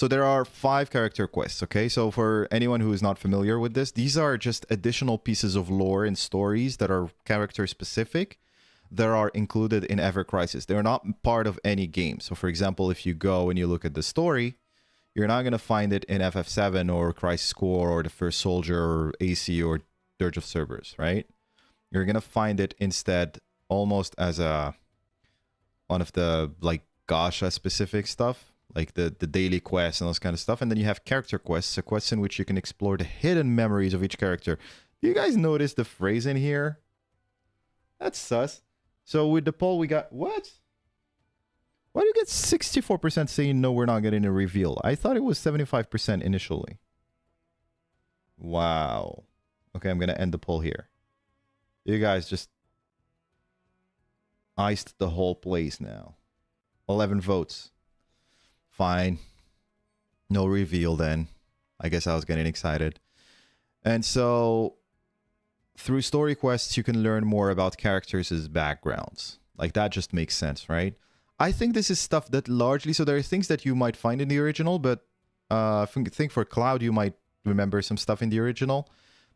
So there are 5 character quests, okay? So for anyone who is not familiar with this, these are just additional pieces of lore and stories that are character specific that are included in Ever Crisis. They're not part of any game. So for example, if you go and you look at the story, you're not going to find it in FF7 or Crisis Core or The First Soldier or AC or Dirge of Cerberus, right? You're going to find it instead almost as a one of the like Gacha specific stuff, like the daily quests and those kind of stuff. And then you have character quests, a quest in which you can explore the hidden memories of each character. Do you guys notice the phrase in here? That's sus. So with the poll, we got what? Why do you get 64% saying no, we're not getting a reveal? I thought it was 75% initially. Wow. Okay, I'm going to end the poll here. You guys just iced the whole place now. 11 votes. Fine. No reveal then. I guess I was getting excited. And so, through story quests, you can learn more about characters' backgrounds. Like, that just makes sense, right? I think this is stuff that largely... So there are things that you might find in the original, but I think for Cloud, you might remember some stuff in the original.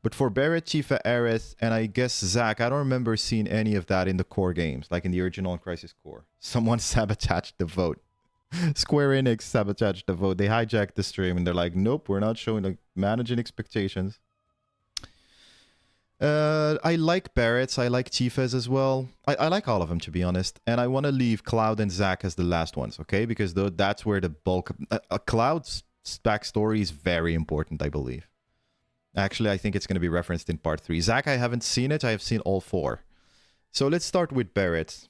But for Barrett, Tifa, Aerith, and I guess Zack, I don't remember seeing any of that in the core games, like in the original and Crisis Core. Someone sabotaged the vote. Square Enix sabotaged the vote. They hijacked the stream and they're like, nope, we're not showing, like, managing expectations. I like Barrett's, I like Tifa's as well. I like all of them, to be honest. And I want to leave Cloud and Zack as the last ones, okay? Because that's where the bulk of... Cloud's backstory is very important, I believe. Actually, I think it's going to be referenced in part 3. Zack, I haven't seen it. I have seen all 4. So let's start with Barrett.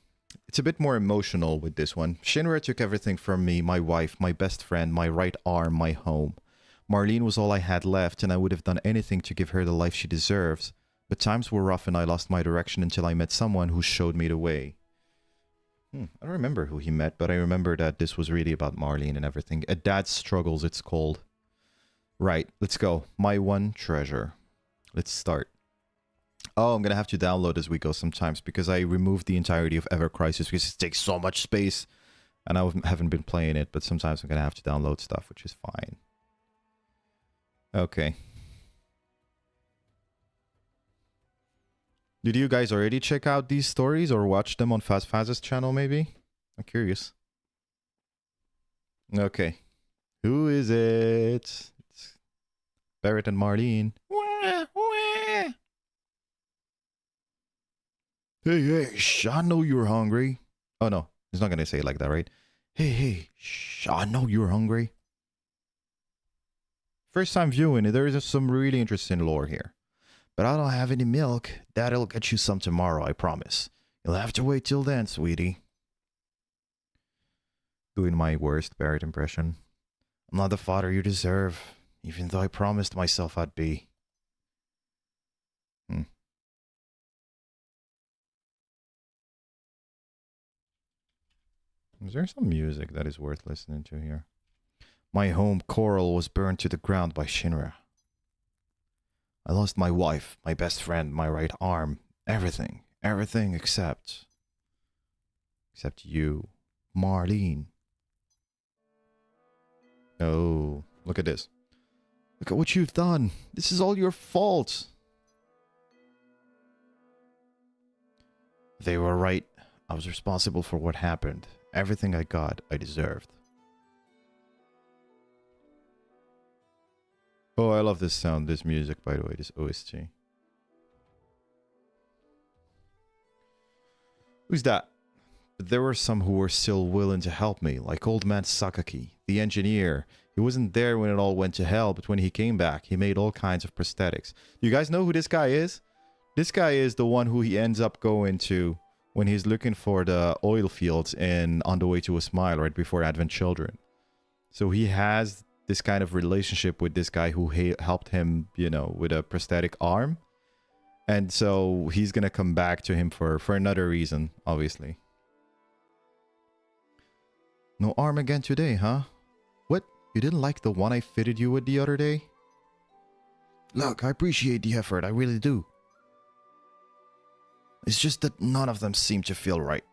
It's a bit more emotional with this one. Shinra took everything from me, my wife, my best friend, my right arm, my home. Marlene was all I had left, and I would have done anything to give her the life she deserves. But times were rough and I lost my direction until I met someone who showed me the way. I don't remember who he met, but I remember that this was really about Marlene and everything. A Dad's Struggles, it's called. Right, let's go. My one treasure. Let's start. Oh, I'm going to have to download as we go sometimes because I removed the entirety of Ever Crisis because it takes so much space. And I haven't been playing it, but sometimes I'm going to have to download stuff, which is fine. Okay. Did you guys already check out these stories or watch them on Fast Faz's channel, maybe? I'm curious. Okay. Who is it? It's Barrett and Marlene. Hey, I know you're hungry. Oh, no. He's not going to say it like that, right? Hey, I know you're hungry. First time viewing, there is some really interesting lore here. But I don't have any milk. Dad'll get you some tomorrow, I promise. You'll have to wait till then, sweetie. Doing my worst Barrett impression. I'm not the father you deserve, even though I promised myself I'd be. Is there some music that is worth listening to here? My home, Coral, was burned to the ground by Shinra. I lost my wife, my best friend, my right arm, everything. Everything except you, Marlene. Oh, look at this. Look at what you've done. This is all your fault. They were right. I was responsible for what happened. Everything I got, I deserved. Oh, I love this sound, this music, by the way, this OST. Who's that? But there were some who were still willing to help me, like old man Sakaki, the engineer. He wasn't there when it all went to hell, but when he came back, he made all kinds of prosthetics. You guys know who this guy is? This guy is the one who he ends up going to when he's looking for the oil fields in On the Way to a Smile, right before Advent Children. So he has this kind of relationship with this guy who helped him, you know, with a prosthetic arm. And so he's going to come back to him for another reason, obviously. No arm again today, huh? What? You didn't like the one I fitted you with the other day? Look, I appreciate the effort, I really do. It's just that none of them seem to feel right.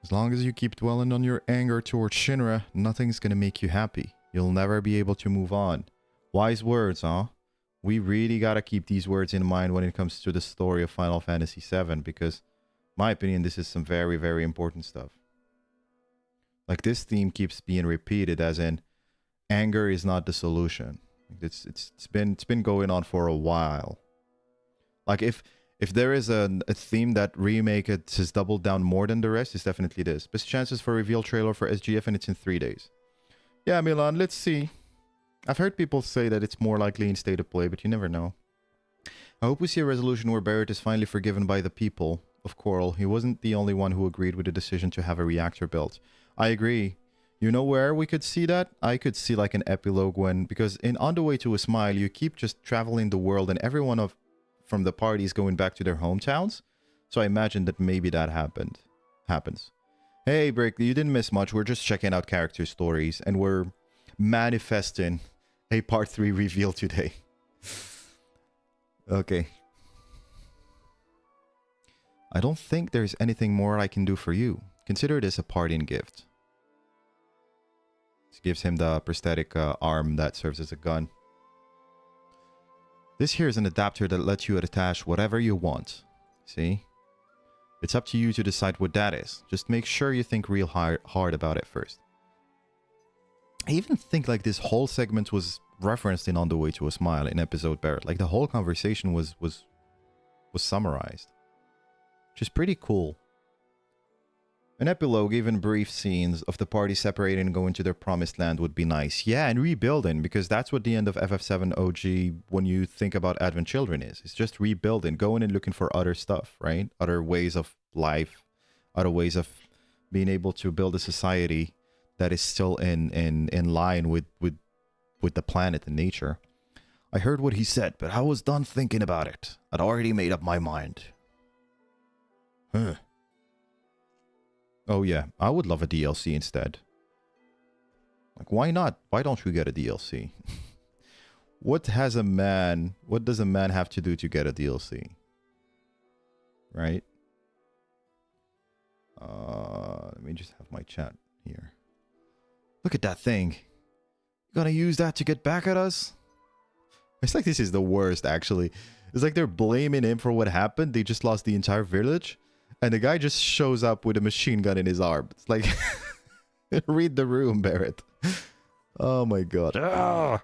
As long as you keep dwelling on your anger towards Shinra, nothing's gonna make you happy. You'll never be able to move on. Wise words, huh? We really gotta keep these words in mind when it comes to the story of Final Fantasy VII, because, in my opinion, this is some very, very important stuff. Like, this theme keeps being repeated, as in, anger is not the solution. It's been going on for a while. Like, if there is a theme that remake it has doubled down more than the rest, it's definitely this. Best chances for reveal trailer for SGF, and it's in 3 days. Yeah, Milan, let's see. I've heard people say that it's more likely in State of Play, but you never know. I hope we see a resolution where Barrett is finally forgiven by the people of Coral. He wasn't the only one who agreed with the decision to have a reactor built. I agree. You know where we could see that? I could see like an epilogue when... Because in On the Way to a Smile, you keep just traveling the world and everyone from the party is going back to their hometowns. So I imagine that maybe that happens. Hey, Brick, you didn't miss much. We're just checking out character stories and we're manifesting a part 3 reveal today. Okay. I don't think there's anything more I can do for you. Consider this a parting gift. This gives him the prosthetic arm that serves as a gun. This here is an adapter that lets you attach whatever you want. See? It's up to you to decide what that is. Just make sure you think real hard about it first. I even think like this whole segment was referenced in On the Way to a Smile in episode Barrett. Like the whole conversation was summarized. Which is pretty cool. An epilogue, even brief scenes of the party separating and going to their promised land would be nice. Yeah, and rebuilding, because that's what the end of FF7 OG, when you think about Advent Children, is. It's just rebuilding, going and looking for other stuff, right? Other ways of life, other ways of being able to build a society that is still in line with the planet and nature. I heard what he said, but I was done thinking about it. I'd already made up my mind. Huh. Oh yeah, I would love a DLC instead. Like, why not? Why don't we get a DLC? What does a man have to do to get a DLC? Right? Let me just have my chat here. Look at that thing. You gonna use that to get back at us? It's like this is the worst, actually. It's like they're blaming him for what happened. They just lost the entire village. And the guy just shows up with a machine gun in his arm. It's like... read the room, Barrett. Oh my god. Ah!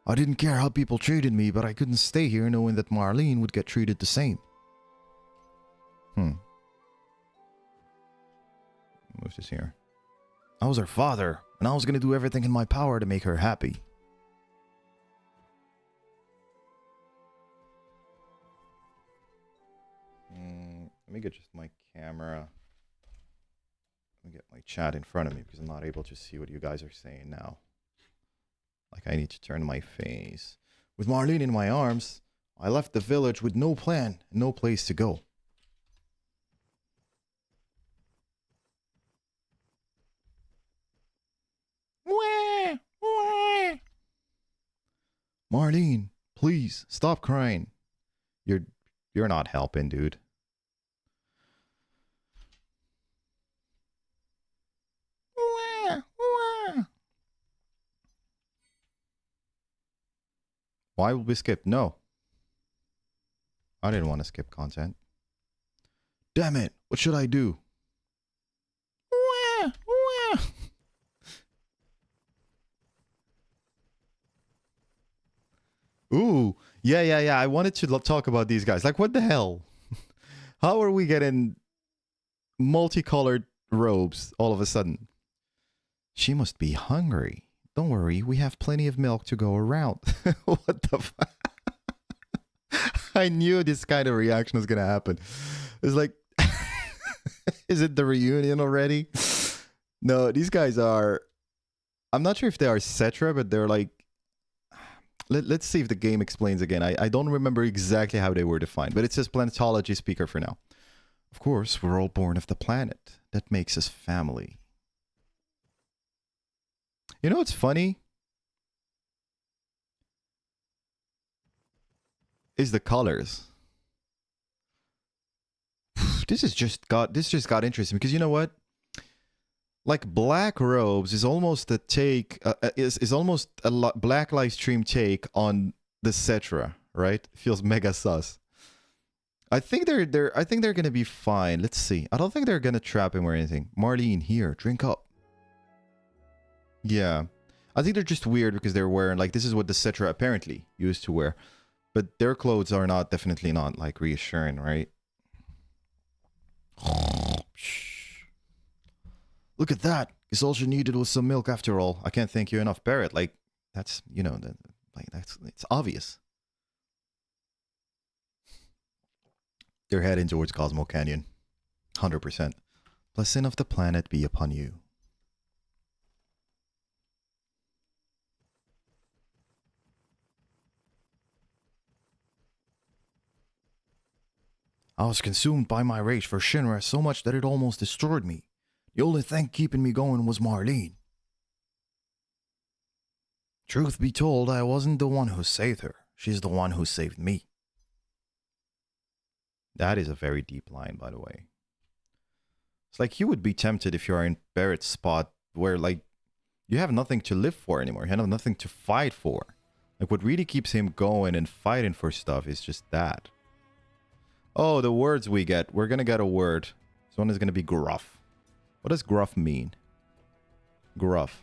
I didn't care how people treated me, but I couldn't stay here knowing that Marlene would get treated the same. What's this here? I was her father, and I was gonna do everything in my power to make her happy. Let me get just my camera. Let me get my chat in front of me because I'm not able to see what you guys are saying now. Like, I need to turn my face. With Marlene in my arms, I left the village with no plan and no place to go. Wah, wah. Marlene, please stop crying. You're not helping, dude. Why will we skip? No. I didn't want to skip content. Damn it. What should I do? Ooh. Yeah. I wanted to talk about these guys. Like, what the hell? How are we getting multicolored robes all of a sudden? She must be hungry. Don't worry, we have plenty of milk to go around. What the fuck? I knew this kind of reaction was gonna happen. It's like, is it the reunion already? No, these guys are... I'm not sure if they are Cetra, but they're like... Let's see if the game explains again. I don't remember exactly how they were defined, but it says planetology speaker for now. Of course, we're all born of the planet. That makes us family. You know what's funny? Is the colors. this just got interesting because you know what? Like Black Robes is almost a take is almost a Black live stream take on the Cetra, right? Feels mega sus. I think they're gonna be fine. Let's see. I don't think they're gonna trap him or anything. Marlene, here, drink up. Yeah. I think they're just weird because they're wearing like this is what the Cetra apparently used to wear. But their clothes are definitely not like reassuring, right? Look at that. It's all she needed was some milk after all. I can't thank you enough, Barrett. Like, that's, you know, it's obvious. They're heading towards Cosmo Canyon. 100%. Blessing of the planet be upon you. I was consumed by my rage for Shinra so much that it almost destroyed me. The only thing keeping me going was Marlene. Truth be told, I wasn't the one who saved her. She's the one who saved me. That is a very deep line, by the way. It's like you would be tempted if you are in Barrett's spot where, like, you have nothing to live for anymore. You have nothing to fight for. Like, what really keeps him going and fighting for stuff is just that. Oh, the words we get. We're gonna get a word. This one is gonna be gruff. What does gruff mean? Gruff.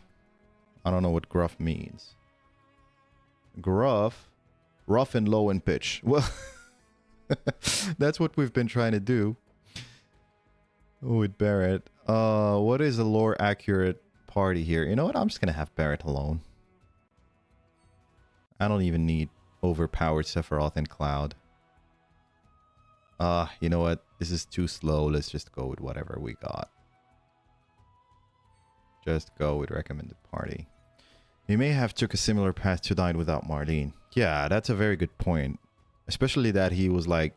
I don't know what gruff means. Gruff. Rough and low in pitch. Well, that's what we've been trying to do. With Barrett. What is a lore accurate party here? You know what? I'm just gonna have Barrett alone. I don't even need overpowered Sephiroth and Cloud. You know what? This is too slow. Let's just go with whatever we got. Just go with recommended party. He may have took a similar path to dying without Marlene. Yeah, that's a very good point. Especially that he was like,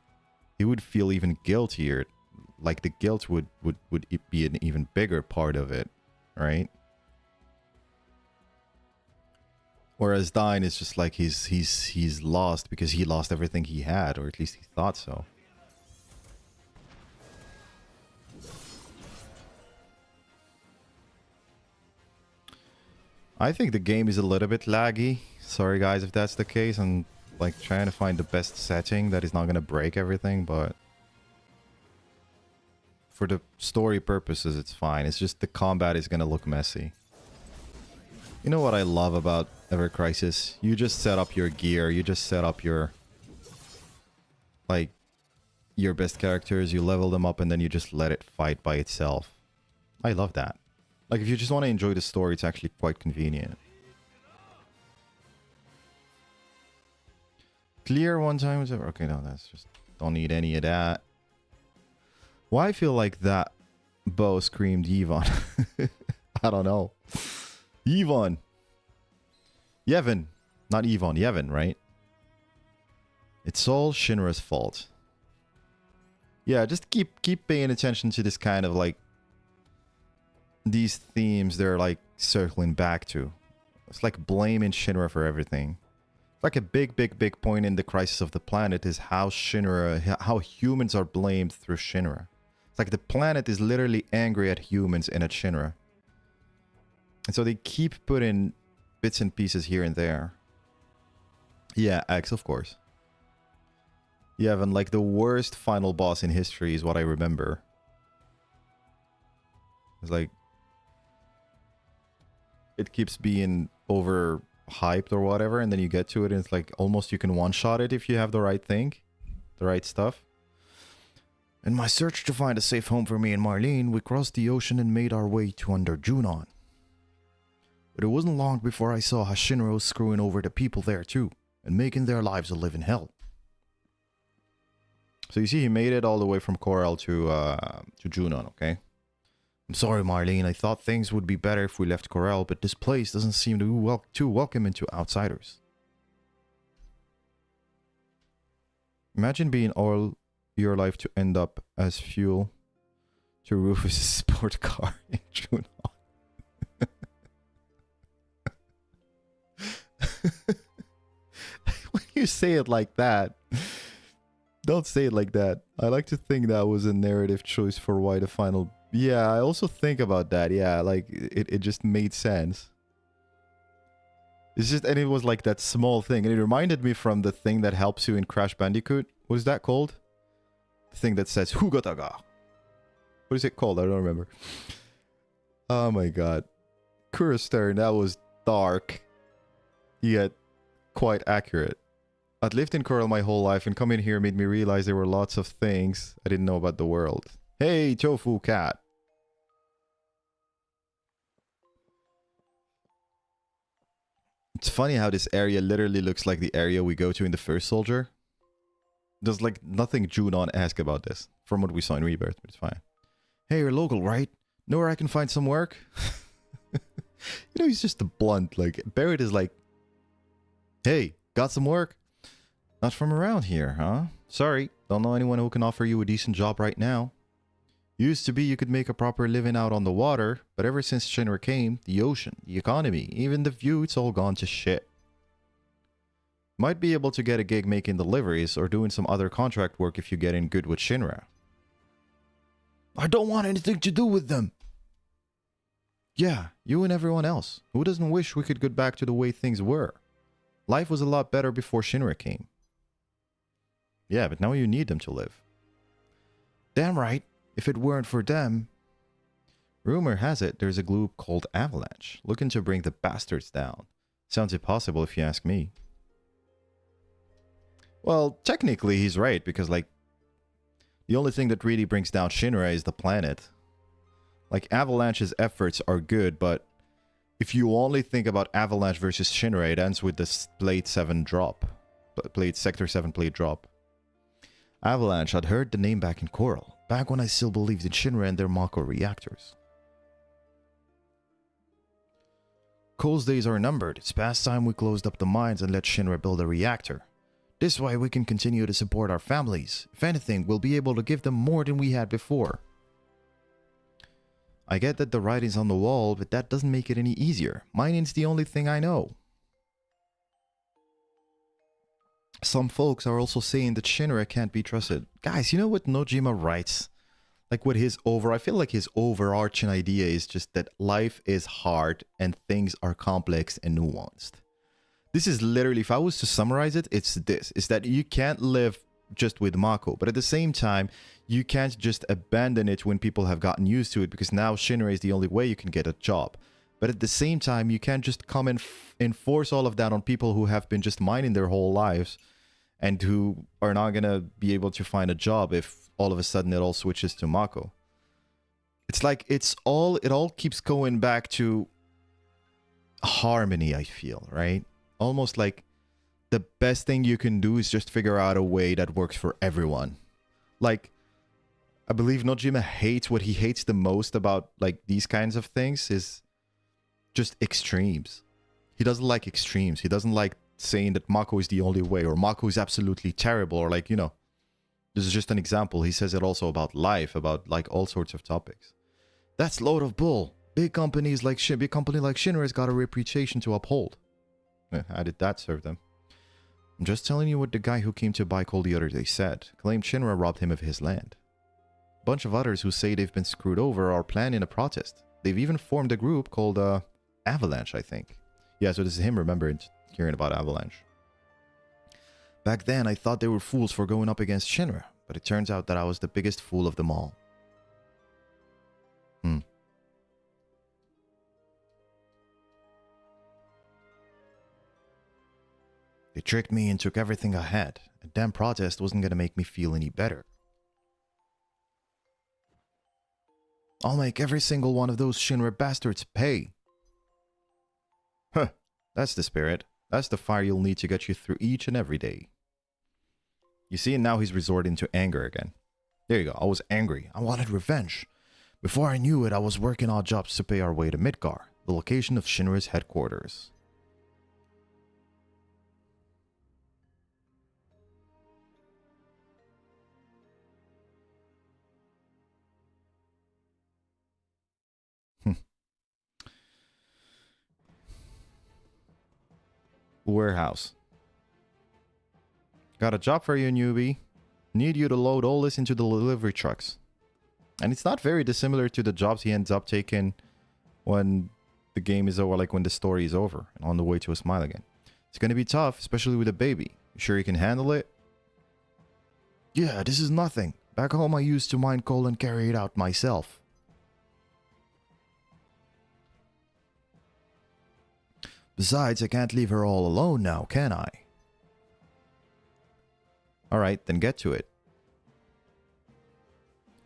he would feel even guiltier. Like the guilt would be an even bigger part of it, right? Whereas dying is just like he's lost because he lost everything he had, or at least he thought so. I think the game is a little bit laggy. Sorry guys if that's the case. I'm like trying to find the best setting that is not going to break everything, but for the story purposes it's fine. It's just the combat is going to look messy. You know what I love about Ever Crisis? You just set up your gear, you just set up your like your best characters, you level them up and then you just let it fight by itself. I love that. Like, if you just want to enjoy the story, it's actually quite convenient. Clear one time. Okay, no, that's just... Don't need any of that. Why I feel like that bow screamed Yvonne? I don't know. Yvonne. Yevon. Not Yvonne. Yevon, right? It's all Shinra's fault. Yeah, just keep paying attention to this kind of, like... These themes they're like circling back to. It's like blaming Shinra for everything. It's like a big point in the Crisis of the Planet is how how humans are blamed through Shinra. It's like the planet is literally angry at humans and at Shinra. And so they keep putting bits and pieces here and there. Yeah, X, of course. Yeah, and like the worst final boss in history is what I remember. It's like it keeps being overhyped or whatever, and then you get to it and it's like almost you can one-shot it if you have the right thing, the right stuff. In my search to find a safe home for me and Marlene, we crossed the ocean and made our way to under Junon. But it wasn't long before I saw how Shinra was screwing over the people there too, and making their lives a living hell. So you see, he made it all the way from Corel to Junon, okay? I'm sorry, Marlene. I thought things would be better if we left Corel, but this place doesn't seem to be too welcoming to outsiders. Imagine being all your life to end up as fuel to Rufus' sport car in Junon. When you say it like that, Don't say it like that. I like to think that was a narrative choice for why the final... Yeah, I also think about that. Yeah, like, it just made sense. It's just... And it was like that small thing. And it reminded me from the thing that helps you in Crash Bandicoot. What is that called? The thing that says, Hugataga. What is it called? I don't remember. Oh my god. Kura's turn, that was dark. Yet quite accurate. I'd lived in Coral my whole life, and coming here made me realize there were lots of things I didn't know about the world. Hey, Tofu Cat. It's funny how this area literally looks like the area we go to in the first Soldier. There's like nothing Junon-esque about this, from what we saw in Rebirth, but it's fine. Hey, you're local, right? Know where I can find some work? You know, he's just a blunt, like, Barrett is like, hey, got some work? Not from around here, huh? Sorry, don't know anyone who can offer you a decent job right now. Used to be you could make a proper living out on the water, but ever since Shinra came, the ocean, the economy, even the view, it's all gone to shit. Might be able to get a gig making deliveries or doing some other contract work if you get in good with Shinra. I don't want anything to do with them. Yeah, you and everyone else. Who doesn't wish we could get back to the way things were? Life was a lot better before Shinra came. Yeah, but now you need them to live. Damn right. If it weren't for them... Rumor has it there's a group called Avalanche, looking to bring the bastards down. Sounds impossible if you ask me. Well, technically he's right, because like... The only thing that really brings down Shinra is the planet. Like, Avalanche's efforts are good, but... If you only think about Avalanche versus Shinra, it ends with the Blade 7 drop. Sector 7 Blade drop. Avalanche, I'd heard the name back in Coral, back when I still believed in Shinra and their Mako reactors. Cole's days are numbered. It's past time we closed up the mines and let Shinra build a reactor. This way we can continue to support our families. If anything, we'll be able to give them more than we had before. I get that the writing's on the wall, but that doesn't make it any easier. Mining's the only thing I know. Some folks are also saying that Shinra can't be trusted. Guys, you know what Nojima writes? Like with his I feel like his overarching idea is just that life is hard and things are complex and nuanced. This is literally, if I was to summarize it, it's this. Is that you can't live just with Mako, but at the same time, you can't just abandon it when people have gotten used to it, because now Shinra is the only way you can get a job. But at the same time, you can't just come and enforce all of that on people who have been just mining their whole lives and who are not going to be able to find a job if all of a sudden it all switches to Mako. It's like it all keeps going back to harmony, I feel, right? Almost like the best thing you can do is just figure out a way that works for everyone. Like, I believe Nojima hates, what he hates the most about like these kinds of things is just extremes. He doesn't like extremes. He doesn't like saying that Mako is the only way, or Mako is absolutely terrible, or like, you know, this is just an example. He says it also about life, about like all sorts of topics. That's load of bull. Big company like Shinra has got a reputation to uphold. How did that serve them? I'm just telling you what the guy who came to buy coal the other day said. Claimed Shinra robbed him of his land. A bunch of others who say they've been screwed over are planning a protest. They've even formed a group called Avalanche, I think. Yeah, so this is him remembering hearing about Avalanche. Back then, I thought they were fools for going up against Shinra, but it turns out that I was the biggest fool of them all. They tricked me and took everything I had. A damn protest wasn't gonna make me feel any better. I'll make every single one of those Shinra bastards pay. Huh, that's the spirit. That's the fire you'll need to get you through each and every day. You see, and now he's resorting to anger again. There you go, I was angry. I wanted revenge. Before I knew it, I was working odd jobs to pay our way to Midgar, the location of Shinra's headquarters. Warehouse. Got a job for you, newbie. Need you to load all this into the delivery trucks. And it's not very dissimilar to the jobs he ends up taking when the game is over, like when the story is over and on the way to a smile again. It's gonna be tough, especially with a baby. You sure you can handle it? Yeah, this is nothing. Back home I used to mine coal and carry it out myself. Besides, I can't leave her all alone now, can I? Alright, then get to it.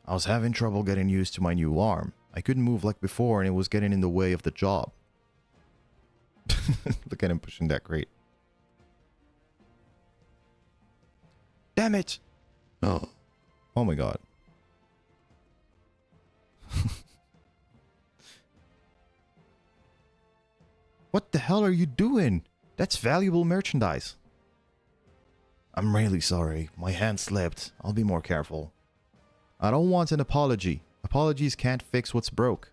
I was having trouble getting used to my new arm. I couldn't move like before and it was getting in the way of the job. Look at him pushing that crate. Damn it! Oh, oh my god. What the hell are you doing? That's valuable merchandise. I'm really sorry. My hand slipped. I'll be more careful. I don't want an apology. Apologies can't fix what's broke.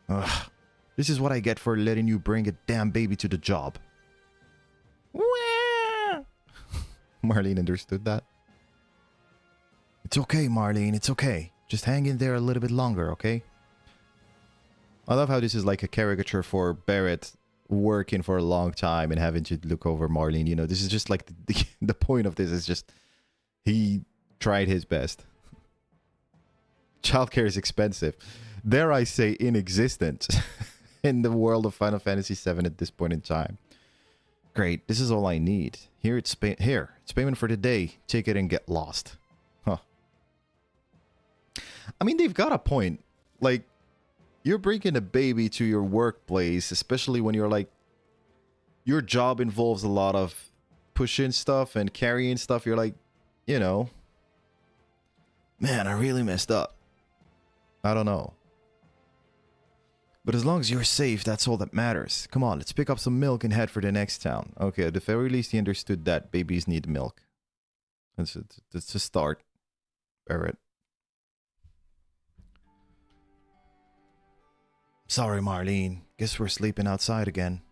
Ugh. This is what I get for letting you bring a damn baby to the job. Marlene understood that. It's okay, Marlene. It's okay. Just hang in there a little bit longer, okay? I love how this is like a caricature for Barrett working for a long time and having to look over Marlene. You know, this is just like the point of this is just he tried his best. Childcare is expensive. Dare I say inexistent in the world of Final Fantasy VII at this point in time. Great, this is all I need. Here it's payment for the day. Take it and get lost. Huh. I mean, they've got a point. Like, you're bringing a baby to your workplace, especially when you're like, your job involves a lot of pushing stuff and carrying stuff. You're like, you know, man, I really messed up. I don't know. But as long as you're safe, that's all that matters. Come on, let's pick up some milk and head for the next town. Okay, at the very least, he understood that babies need milk. That's a start. Barrett. Sorry, Marlene. Guess we're sleeping outside again.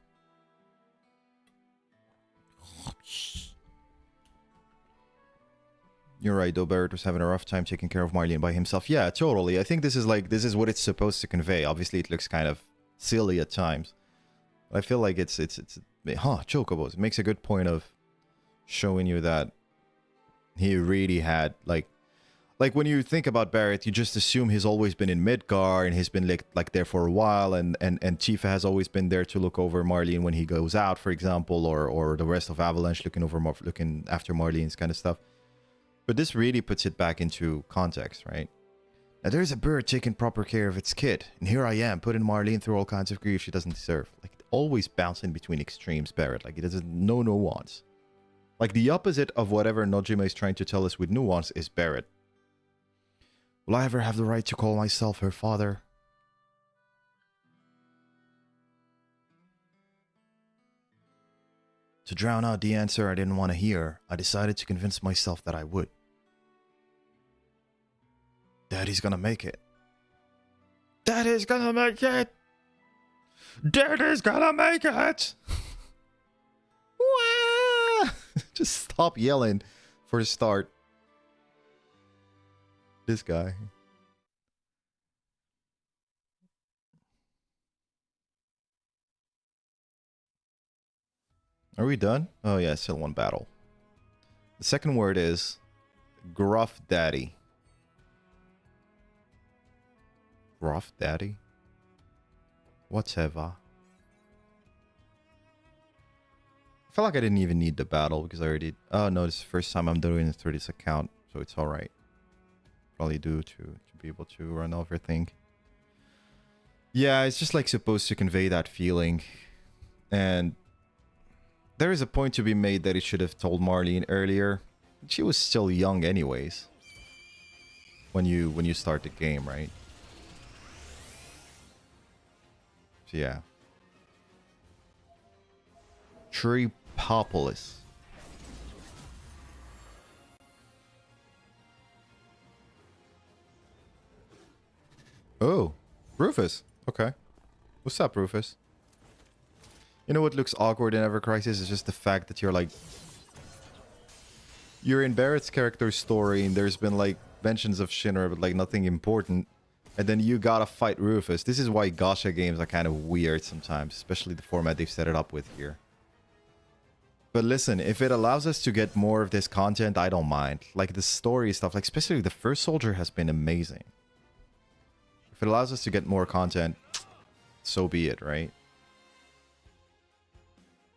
You're right, though. Barrett was having a rough time taking care of Marlene by himself. Yeah, totally. I think this is what it's supposed to convey. Obviously, it looks kind of silly at times. But I feel like it's chocobos. It makes a good point of showing you that he really had like when you think about Barrett, you just assume he's always been in Midgar and he's been like there for a while, and Tifa has always been there to look over Marlene when he goes out, for example, or the rest of Avalanche looking after Marlene's kind of stuff. But this really puts it back into context, right? Now there's a bird taking proper care of its kid, and here I am putting Marlene through all kinds of grief she doesn't deserve. Like, always bouncing between extremes, Barrett. Like, it doesn't no nuance. Like, the opposite of whatever Nojima is trying to tell us with nuance is Barrett. Will I ever have the right to call myself her father? To drown out the answer I didn't want to hear, I decided to convince myself that I would. Daddy's gonna make it. Daddy's gonna make it! Daddy's gonna make it! Just stop yelling for a start. This guy. Are we done? Oh yeah, still one battle. The second word is Gruff Daddy. Gruff Daddy? Whatever. I feel like I didn't even need the battle because I already... Oh no, this is the first time I'm doing it through this account, so it's alright. Probably do to be able to run everything. Yeah, it's just like supposed to convey that feeling. And there is a point to be made that he should have told Marlene earlier. She was still young anyways. When you start the game, right? So yeah. Treepopolis. Oh, Rufus. Okay. What's up, Rufus? You know what looks awkward in Ever Crisis is just the fact that you're like... You're in Barrett's character story, and there's been like mentions of Shinra, but like nothing important. And then you gotta fight Rufus. This is why gacha games are kind of weird sometimes, especially the format they've set it up with here. But listen, if it allows us to get more of this content, I don't mind. Like the story stuff, like especially the first soldier has been amazing. If it allows us to get more content, so be it, right?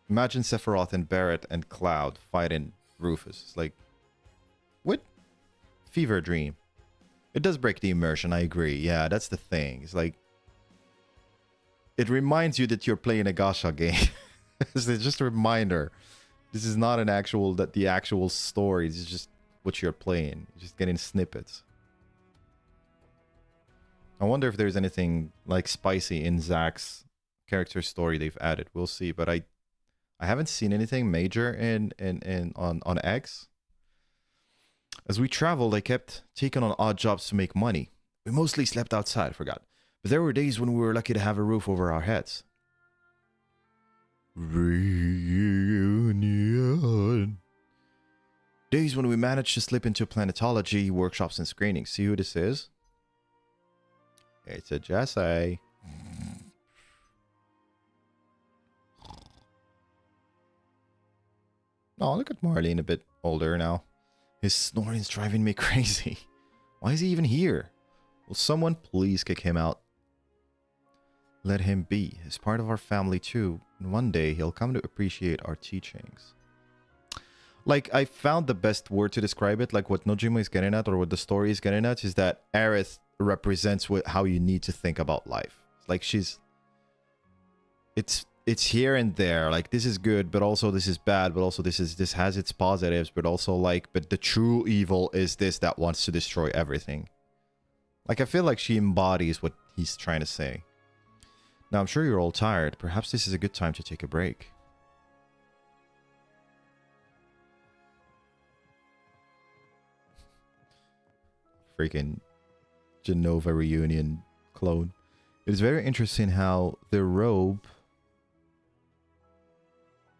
Imagine Sephiroth and Barrett and Cloud fighting Rufus. It's like, what? Fever dream. It does break the immersion, I agree. Yeah, that's the thing. It's like, it reminds you that you're playing a gacha game. It's just a reminder. This is not the actual story. It's just what you're playing. You're just getting snippets. I wonder if there's anything like spicy in Zack's character story they've added. We'll see, but I haven't seen anything major on X. As we traveled, I kept taking on odd jobs to make money. We mostly slept outside, I forgot. But there were days when we were lucky to have a roof over our heads. Reunion. Days when we managed to slip into planetology workshops and screenings. See who this is? It's a Jesse. Oh, look at Marlene, a bit older now. His snoring's driving me crazy. Why is he even here? Will someone please kick him out? Let him be. He's part of our family too. And one day he'll come to appreciate our teachings. Like, I found the best word to describe it, like what Nojima is getting at, or what the story is getting at, is that Aerith represents how you need to think about life. Like, it's here and there. Like, this is good, but also this is bad, but also this has its positives, but also like, but the true evil is this that wants to destroy everything. Like, I feel like she embodies what he's trying to say. Now, I'm sure you're all tired. Perhaps this is a good time to take a break. Freaking Genova reunion clone. It is very interesting how the robe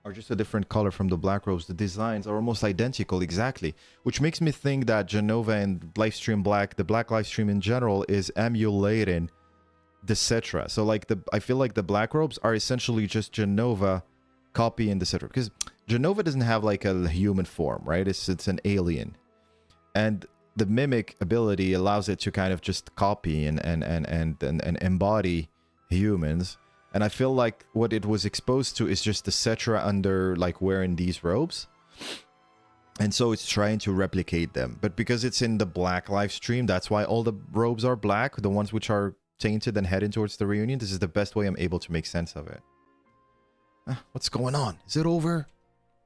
are just a different color from the black robes. The designs are almost identical, exactly. Which makes me think that Genova and Livestream Black, the Black Livestream in general, is emulating the Cetra. So like I feel like the black robes are essentially just Genova copying the Cetra. Because Genova doesn't have like a human form, right? It's an alien. And the mimic ability allows it to kind of just copy and embody humans. And I feel like what it was exposed to is just the Cetra under like wearing these robes. And so it's trying to replicate them. But because it's in the black live stream, that's why all the robes are black. The ones which are tainted and heading towards the reunion. This is the best way I'm able to make sense of it. What's going on? Is it over?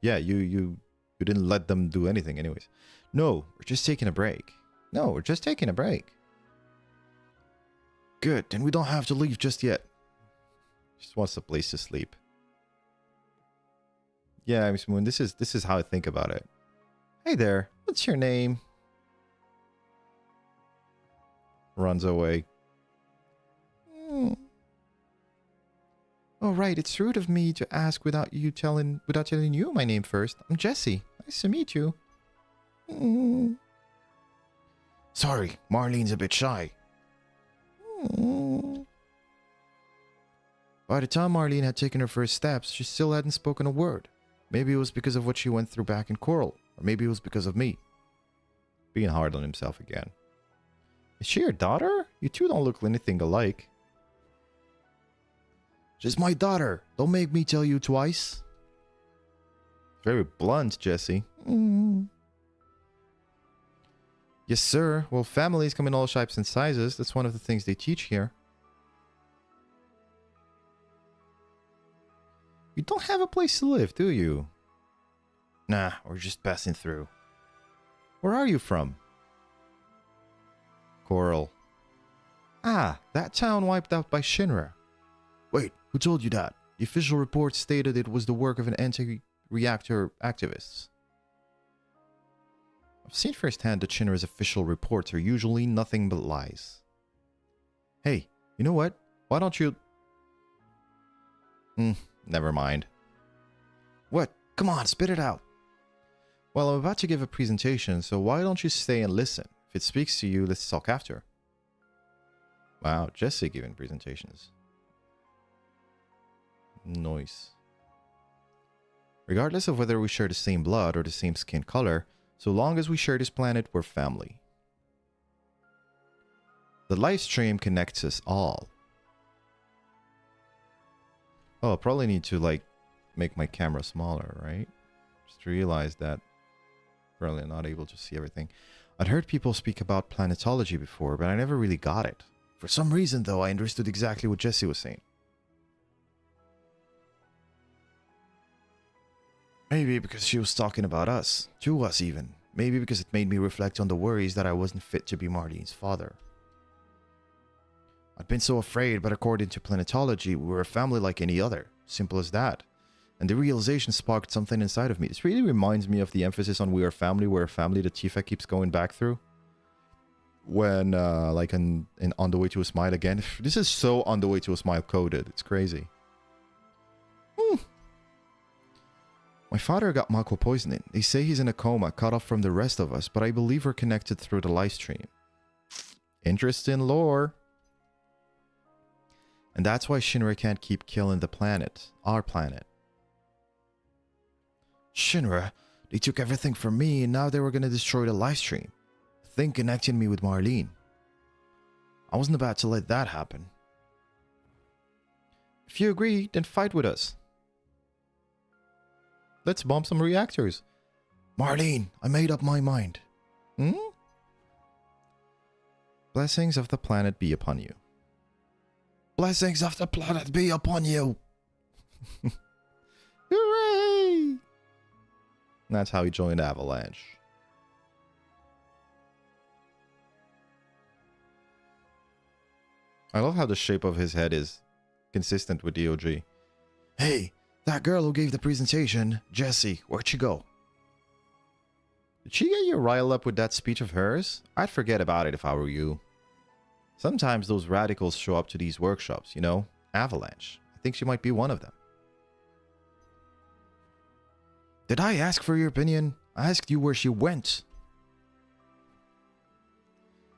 Yeah, you didn't let them do anything anyways. No, we're just taking a break. No, we're just taking a break. Good, then we don't have to leave just yet. Just wants a place to sleep. Yeah, Miss Moon, this is how I think about it. Hey there, what's your name? Runs away. Oh right, it's rude of me to ask without telling you my name first. I'm Jesse. Nice to meet you. Sorry, Marlene's a bit shy. By the time Marlene had taken her first steps, she still hadn't spoken a word. Maybe it was because of what she went through back in Coral, or maybe it was because of me. Being hard on himself again. Is she your daughter? You two don't look anything alike. She's my daughter. Don't make me tell you twice. Very blunt, Jesse. Yes, sir. Well, families come in all shapes and sizes. That's one of the things they teach here. You don't have a place to live, do you? Nah, we're just passing through. Where are you from? Coral. Ah, that town wiped out by Shinra. Wait, who told you that? The official report stated it was the work of an anti-reactor activists. I've seen firsthand that Shinra's official reports are usually nothing but lies. Hey, you know what? Why don't you... Never mind. What? Come on, spit it out. Well, I'm about to give a presentation, so why don't you stay and listen? If it speaks to you, let's talk after. Wow, Jesse giving presentations. Nice. Regardless of whether we share the same blood or the same skin color, so long as we share this planet, we're family. The live stream connects us all. Oh, I'll probably need to, like, make my camera smaller, right? Just realized that probably not able to see everything. I'd heard people speak about planetology before, but I never really got it. For some reason, though, I understood exactly what Jesse was saying. Maybe because she was talking about us. To us, even. Maybe because it made me reflect on the worries that I wasn't fit to be Marlene's father. I'd been so afraid, but according to planetology, we were a family like any other. Simple as that. And the realization sparked something inside of me. This really reminds me of the emphasis on we are family that Tifa keeps going back through. When, like, in On the Way to a Smile again. This is so On the Way to a Smile coded. It's crazy. My father got Mako poisoning. They say he's in a coma, cut off from the rest of us, but I believe we're connected through the live stream. Interesting lore. And that's why Shinra can't keep killing the planet. Our planet. Shinra? They took everything from me and now they were gonna destroy the live stream. The thing connecting me with Marlene. I wasn't about to let that happen. If you agree, then fight with us. Let's bomb some reactors. Marlene, I made up my mind. Blessings of the planet be upon you. Blessings of the planet be upon you. Hooray! That's how he joined Avalanche. I love how the shape of his head is consistent with the OG. Hey, that girl who gave the presentation, Jessie, where'd she go? Did she get you riled up with that speech of hers? I'd forget about it if I were you. Sometimes those radicals show up to these workshops, you know? Avalanche. I think she might be one of them. Did I ask for your opinion? I asked you where she went.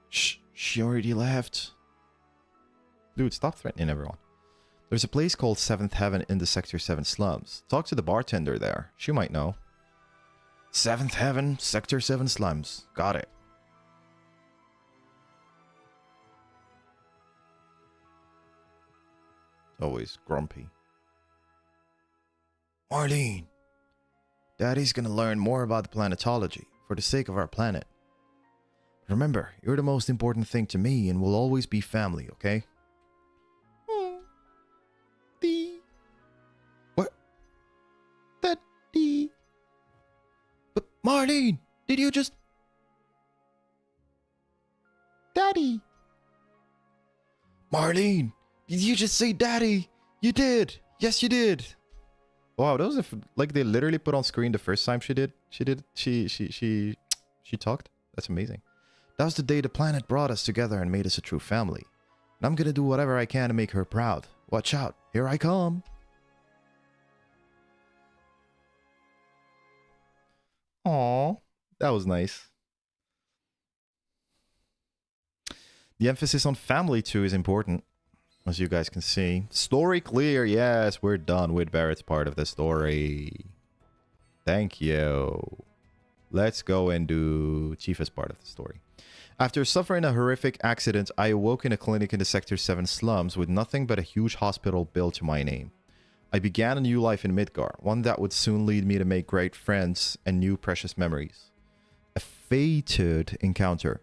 Shh, she already left. Dude, stop threatening everyone. There's a place called 7th Heaven in the Sector 7 slums. Talk to the bartender there. She might know. 7th Heaven, Sector 7 slums. Got it. Always grumpy. Marlene. Daddy's gonna learn more about the planetology for the sake of our planet. Remember, you're the most important thing to me and we'll always be family, okay? What? Daddy. But Marlene, did you just... Daddy. Marlene, did you just say daddy? You did. Yes, you did. Wow, that was like they literally put on screen the first time she talked. That's amazing. That was the day the planet brought us together and made us a true family. And I'm gonna do whatever I can to make her proud. Watch out, here I come. Aw, that was nice. The emphasis on family too is important, as you guys can see. Story clear. Yes, we're done with Barrett's part of the story. Thank you. Let's go and do Tifa's part of the story. After suffering a horrific accident, I awoke in a clinic in the Sector 7 slums with nothing but a huge hospital built to my name. I began a new life in Midgar, one that would soon lead me to make great friends and new precious memories. A fated encounter.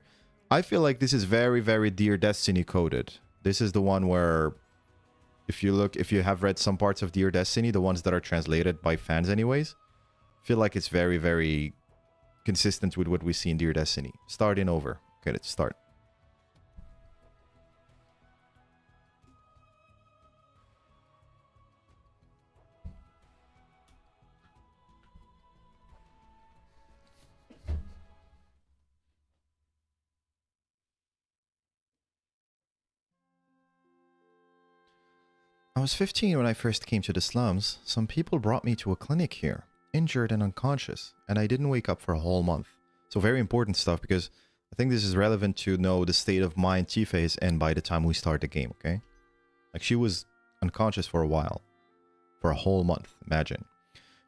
I feel like this is very, very Dear Destiny coded. This is the one where, if you have read some parts of Dear Destiny, the ones that are translated by fans anyways, I feel like it's very, very consistent with what we see in Dear Destiny. Starting over. Okay, let's start. I was 15 when I first came to the slums. Some people brought me to a clinic here. injured and unconscious, and I didn't wake up for a whole month. So very important stuff, because I think this is relevant to know the state of mind Tifa is in by the time we start the game, okay? Like, she was unconscious for a while. For a whole month, imagine.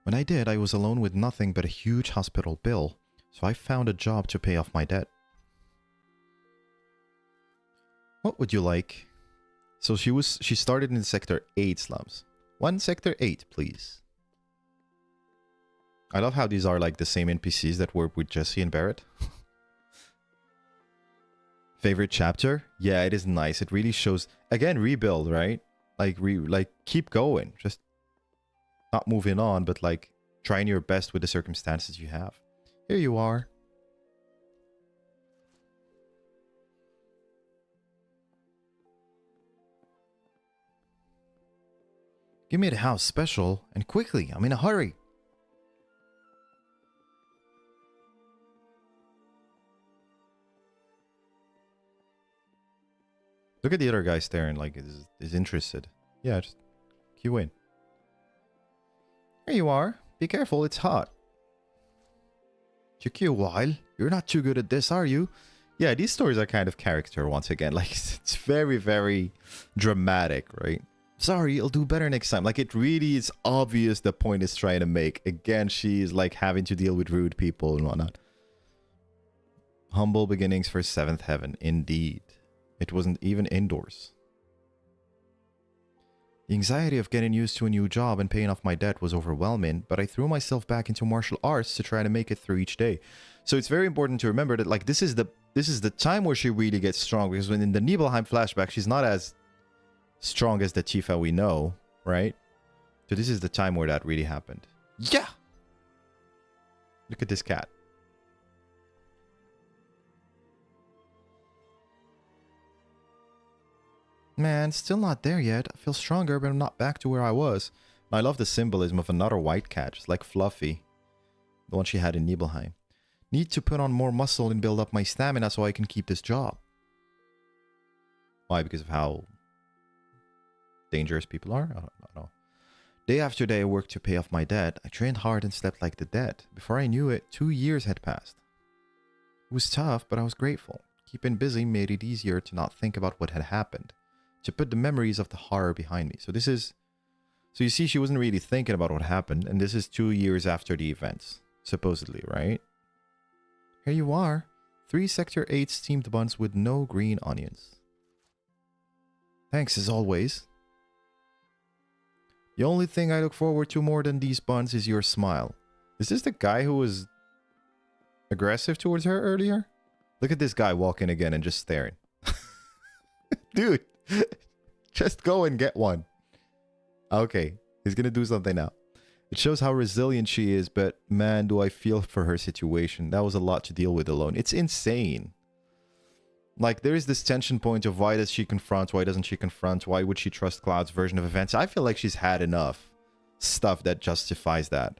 When I did, I was alone with nothing but a huge hospital bill, so I found a job to pay off my debt. What would you like? So she started in Sector 8 slums. 1 Sector 8, please. I love how these are like the same NPCs that work with Jesse and Barrett. Favorite chapter? Yeah, it is nice. It really shows, again, rebuild, right? Like, keep going. Just not moving on, but like trying your best with the circumstances you have. Here you are. Give me the house special, and quickly. I'm in a hurry. Look at the other guy staring like is interested. Yeah, just queue in. Here you are. Be careful, it's hot. Took you a while. You're not too good at this, are you? Yeah, these stories are kind of character once again. Like, it's very, very dramatic, right? Sorry, I'll do better next time. Like, it really is obvious the point is trying to make. Again, she is like having to deal with rude people and whatnot. Humble beginnings for 7th heaven, indeed. It wasn't even indoors. The anxiety of getting used to a new job and paying off my debt was overwhelming, but I threw myself back into martial arts to try to make it through each day. So it's very important to remember that, like, this is the time where she really gets strong, because when in the Nibelheim flashback, she's not as strong as the Tifa we know, right? So this is the time where that really happened. Yeah! Look at this cat. Man, still not there yet. I feel stronger, but I'm not back to where I was. I love the symbolism of another white cat, just like Fluffy. The one she had in Nibelheim. Need to put on more muscle and build up my stamina so I can keep this job. Why? Because of how dangerous people are? I don't know. Day after day I worked to pay off my debt. I trained hard and slept like the dead. Before I knew it, 2 years had passed. It was tough, but I was grateful. Keeping busy made it easier to not think about what had happened. To put the memories of the horror behind me. So so you see, she wasn't really thinking about what happened, and this is 2 years after the events, supposedly, right? Here you are. 3 Sector 8 steamed buns with no green onions. Thanks as always. The only thing I look forward to more than these buns is your smile. Is this the guy who was aggressive towards her earlier? Look at this guy walking again and just staring. Dude. Just go and get one. Okay, he's gonna do something now. It shows how resilient she is, but man, do I feel for her situation. That was a lot to deal with alone. It's insane. Like, there is this tension point of why does she confront, why doesn't she confront, why would she trust Cloud's version of events? I feel like she's had enough stuff that justifies that.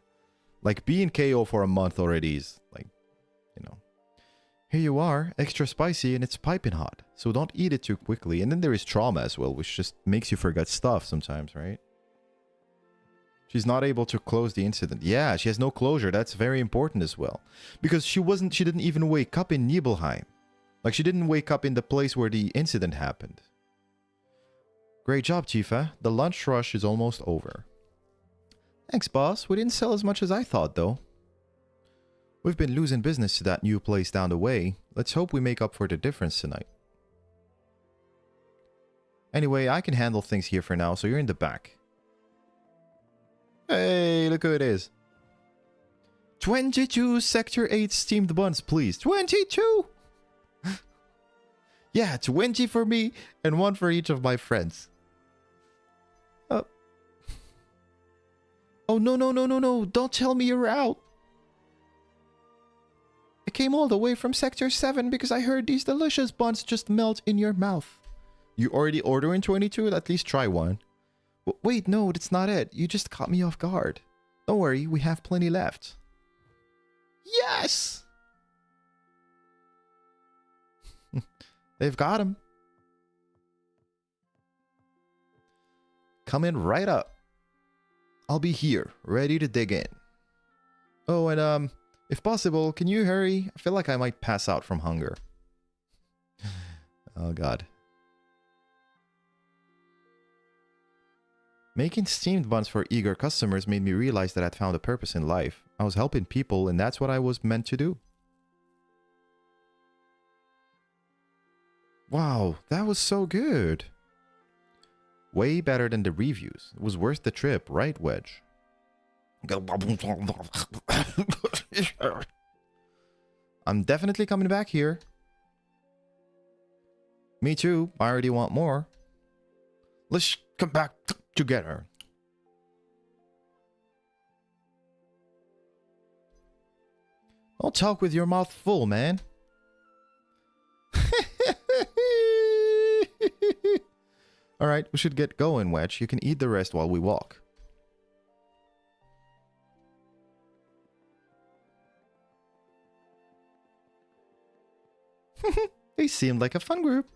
Like, being KO for a month already is, like, you know. Here you are, extra spicy and it's piping hot. So don't eat it too quickly. And then there is trauma as well, which just makes you forget stuff sometimes, right? She's not able to close the incident. Yeah, she has no closure. That's very important as well. Because she didn't even wake up in Nibelheim. Like, she didn't wake up in the place where the incident happened. Great job, Tifa. The lunch rush is almost over. Thanks, boss. We didn't sell as much as I thought, though. We've been losing business to that new place down the way. Let's hope we make up for the difference tonight. Anyway, I can handle things here for now, so you're in the back. Hey, look who it is. 22 Sector 8 steamed buns, please. 22! Yeah, 20 for me and 1 for each of my friends. Oh, no. Don't tell me you're out. I came all the way from Sector 7 because I heard these delicious buns just melt in your mouth. You already ordering 22? At least try one. Wait, no, that's not it. You just caught me off guard. Don't worry, we have plenty left. Yes! They've got him. Coming right up. I'll be here, ready to dig in. Oh, and if possible, can you hurry? I feel like I might pass out from hunger. Oh god. Making steamed buns for eager customers made me realize that I'd found a purpose in life. I was helping people, and that's what I was meant to do. Wow, that was so good. Way better than the reviews. It was worth the trip, right, Wedge? I'm definitely coming back here. Me too. I already want more. Let's come back together. Don't talk with your mouth full, man. Alright, we should get going, Wedge. You can eat the rest while we walk. They seemed like a fun group.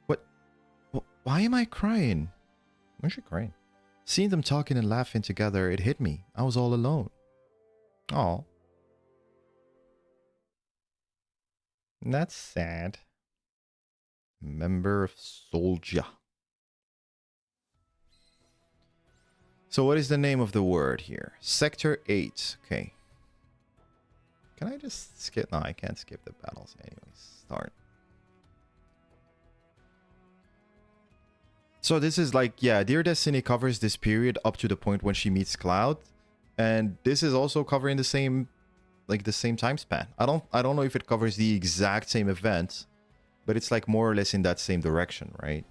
What? Why am I crying? Why is she crying? Seeing them talking and laughing together, it hit me. I was all alone. Aw. That's sad. Member of Soldier. So what is the name of the word here? Sector 8. Okay. Can I just skip? No, I can't skip the battles. Anyways, start. So this is like, yeah, Dear Destiny covers this period up to the point when she meets Cloud. And this is also covering the same, like the same time span. I don't know if it covers the exact same event, but it's like more or less in that same direction, right?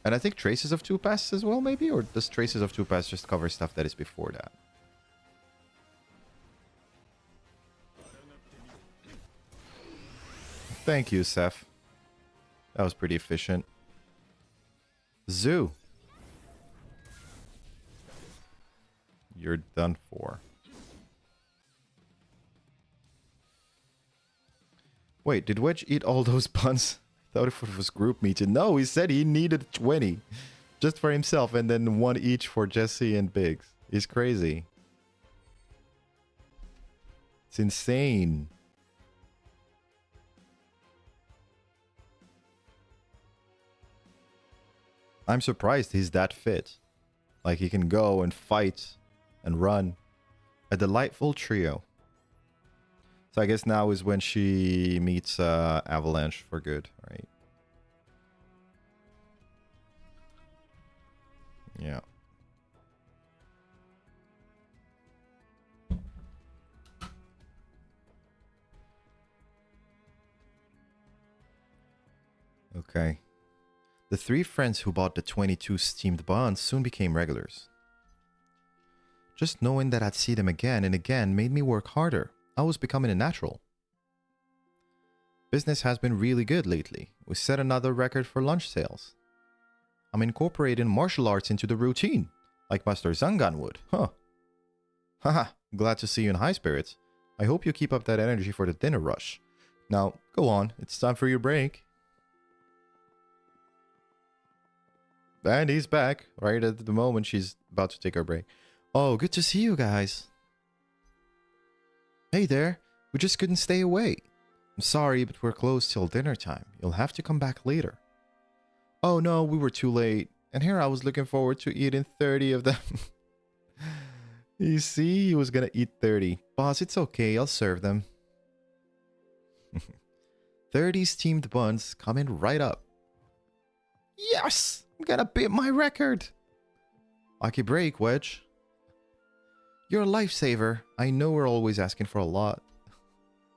And I think Traces of Two Pasts as well, maybe? Or does Traces of Two Pasts just cover stuff that is before that? Thank you, Seth. That was pretty efficient. Zoo. You're done for. Wait, did Wedge eat all those buns? I thought it was group meat. No, he said he needed 20. Just for himself and then one each for Jesse and Biggs. He's crazy. It's insane. I'm surprised he's that fit. Like he can go and fight and run. A delightful trio. So I guess now is when she meets Avalanche for good, right? Yeah. Okay. The 3 friends who bought the 22 steamed buns soon became regulars. Just knowing that I'd see them again and again made me work harder. I was becoming a natural. Business has been really good lately. We set another record for lunch sales. I'm incorporating martial arts into the routine, like Master Zangan would. Huh. Haha, glad to see you in high spirits. I hope you keep up that energy for the dinner rush. Now, go on. It's time for your break. And he's back, right at the moment she's about to take her break. Oh, good to see you guys. Hey there, we just couldn't stay away. I'm sorry, but we're closed till dinner time. You'll have to come back later. Oh no, we were too late. And here I was looking forward to eating 30 of them. You see, he was gonna eat 30. Boss, it's okay, I'll serve them. 30 steamed buns coming right up. Yes! I'm gonna beat my record. Lucky break, Wedge. You're a lifesaver. I know we're always asking for a lot.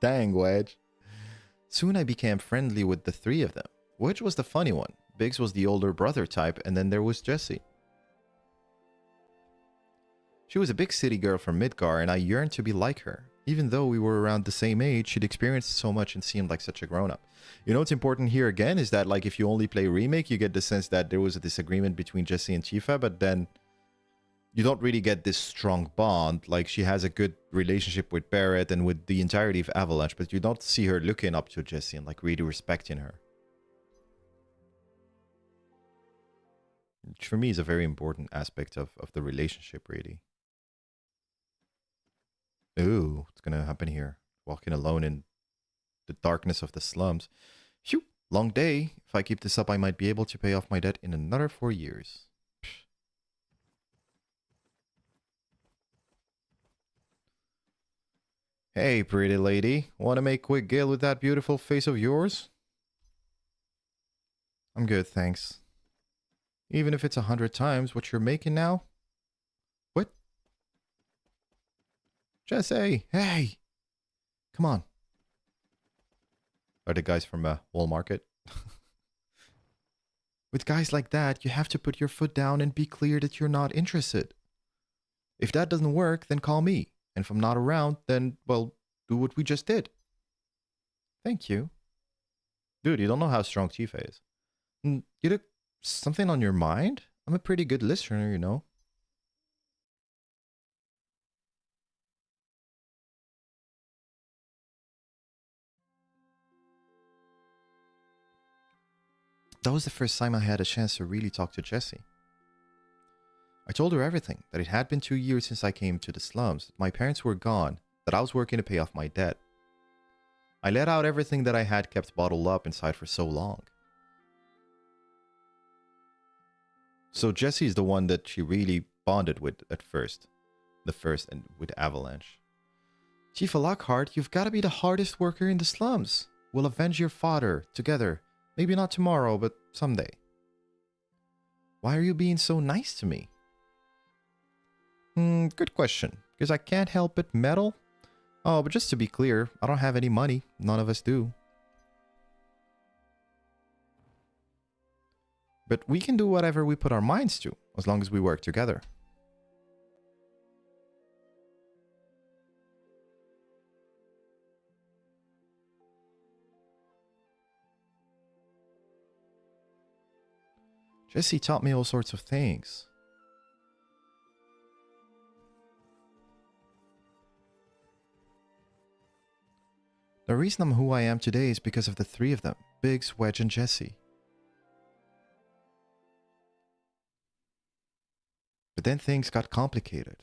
Dang, Wedge. Soon I became friendly with the 3 of them. Wedge was the funny one. Biggs was the older brother type, and then there was Jessie. She was a big city girl from Midgar, and I yearned to be like her. Even though we were around the same age, she'd experienced so much and seemed like such a grown-up. You know what's important here again is that, like, if you only play Remake, you get the sense that there was a disagreement between Jessie and Tifa, but then you don't really get this strong bond. Like, she has a good relationship with Barrett and with the entirety of Avalanche, but you don't see her looking up to Jessie and, like, really respecting her. which for me is a very important aspect of the relationship, really. Ooh, what's gonna happen here? Walking alone in the darkness of the slums. Phew, long day. If I keep this up, I might be able to pay off my debt in another 4 years. Hey, pretty lady. Want to make quick gale with that beautiful face of yours? I'm good, thanks. Even if it's 100 times what you're making now? What? Jesse, hey! Come on. Are the guys from Wall Market? With guys like that, you have to put your foot down and be clear that you're not interested. If that doesn't work, then call me. And if I'm not around, then, well, do what we just did. Thank you. Dude, you don't know how strong Tifa is. You look something on your mind? I'm a pretty good listener, you know. That was the first time I had a chance to really talk to Jessie. I told her everything, that it had been 2 years since I came to the slums, that my parents were gone, that I was working to pay off my debt. I let out everything that I had kept bottled up inside for so long. So Jessie is the one that she really bonded with at first. The first and with Avalanche. Tifa Lockhart, you've got to be the hardest worker in the slums. We'll avenge your father, together. Maybe not tomorrow, but someday. Why are you being so nice to me? Good question. Because I can't help but meddle? Oh, but just to be clear, I don't have any money. None of us do. But we can do whatever we put our minds to, as long as we work together. Jessie taught me all sorts of things. The reason I'm who I am today is because of the three of them, Biggs, Wedge, and Jessie. But then things got complicated.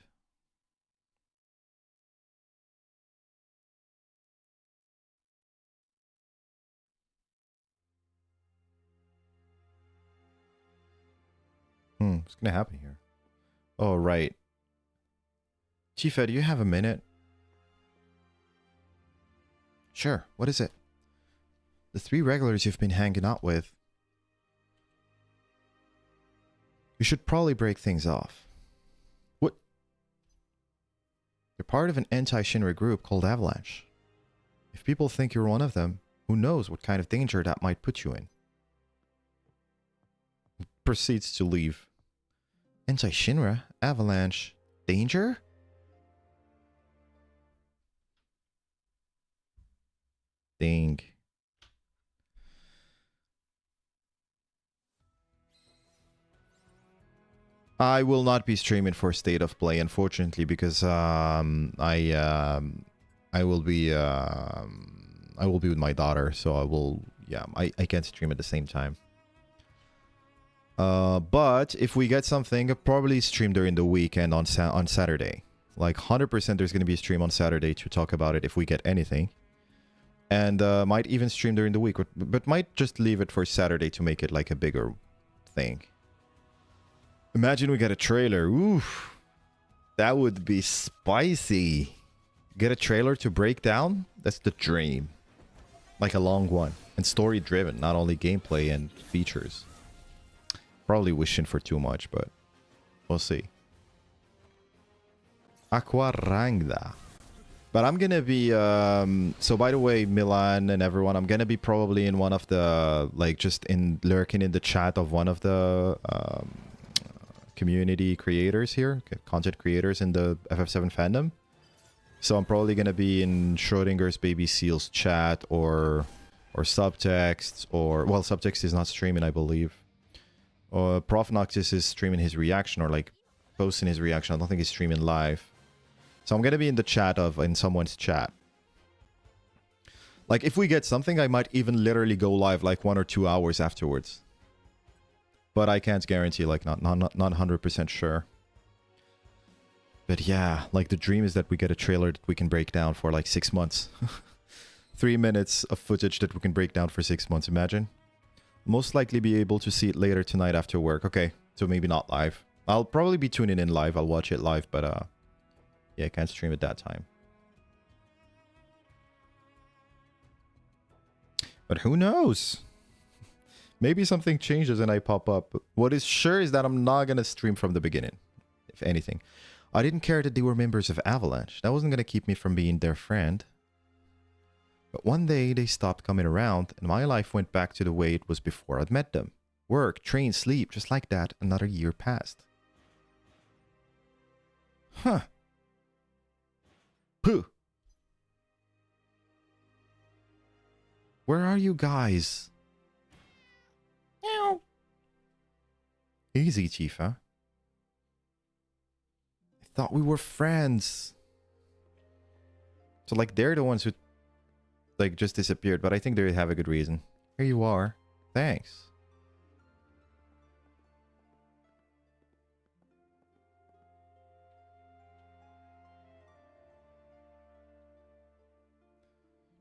What's gonna happen here? Oh, right. Tifa, do you have a minute? Sure, what is it? The 3 regulars you've been hanging out with. You should probably break things off. What? You're part of an anti-Shinra group called Avalanche. If people think you're one of them, who knows what kind of danger that might put you in. Proceeds to leave. Anti-Shinra? Avalanche? Danger? Dang. I will not be streaming for State of Play, unfortunately, because I will be with my daughter, so I can't stream at the same time. But if we get something, I'll probably stream during the weekend on Saturday. Like 100% there's going to be a stream on Saturday to talk about it if we get anything. And might even stream during the week, but might just leave it for Saturday to make it like a bigger thing. Imagine we get a trailer. Oof. That would be spicy. Get a trailer to break down? That's the dream. Like a long one. And story driven, not only gameplay and features. Probably wishing for too much, but we'll see. Aquarangda. But I'm gonna be, so by the way, Milan and everyone, I'm gonna be probably in one of the, like, just lurking in the chat of one of the community creators here, content creators in the FF7 fandom. So I'm probably gonna be in Schrodinger's Baby Seal's chat or Subtext, or, well, Subtext is not streaming, I believe. Prof Noctis is streaming his reaction, or like posting his reaction. I don't think he's streaming live. So I'm gonna be in the chat in someone's chat. Like if we get something, I might even literally go live like 1 or 2 hours afterwards. But I can't guarantee, like, not 100% sure. But yeah, like, the dream is that we get a trailer that we can break down for, like, 6 months. 3 minutes of footage that we can break down for 6 months, imagine. Most likely be able to see it later tonight after work. Okay, so maybe not live. I'll probably be tuning in live. I'll watch it live, but yeah, I can't stream at that time. But who knows? Maybe something changes and I pop up. What is sure is that I'm not going to stream from the beginning, if anything. I didn't care that they were members of Avalanche. That wasn't going to keep me from being their friend. But one day they stopped coming around and my life went back to the way it was before I'd met them. Work, train, sleep, just like that, another year passed. Huh. Pooh. Where are you guys? Meow. Easy, Chifa. I thought we were friends. So, like, they're the ones who, like, just disappeared, but I think they have a good reason. Here you are. Thanks.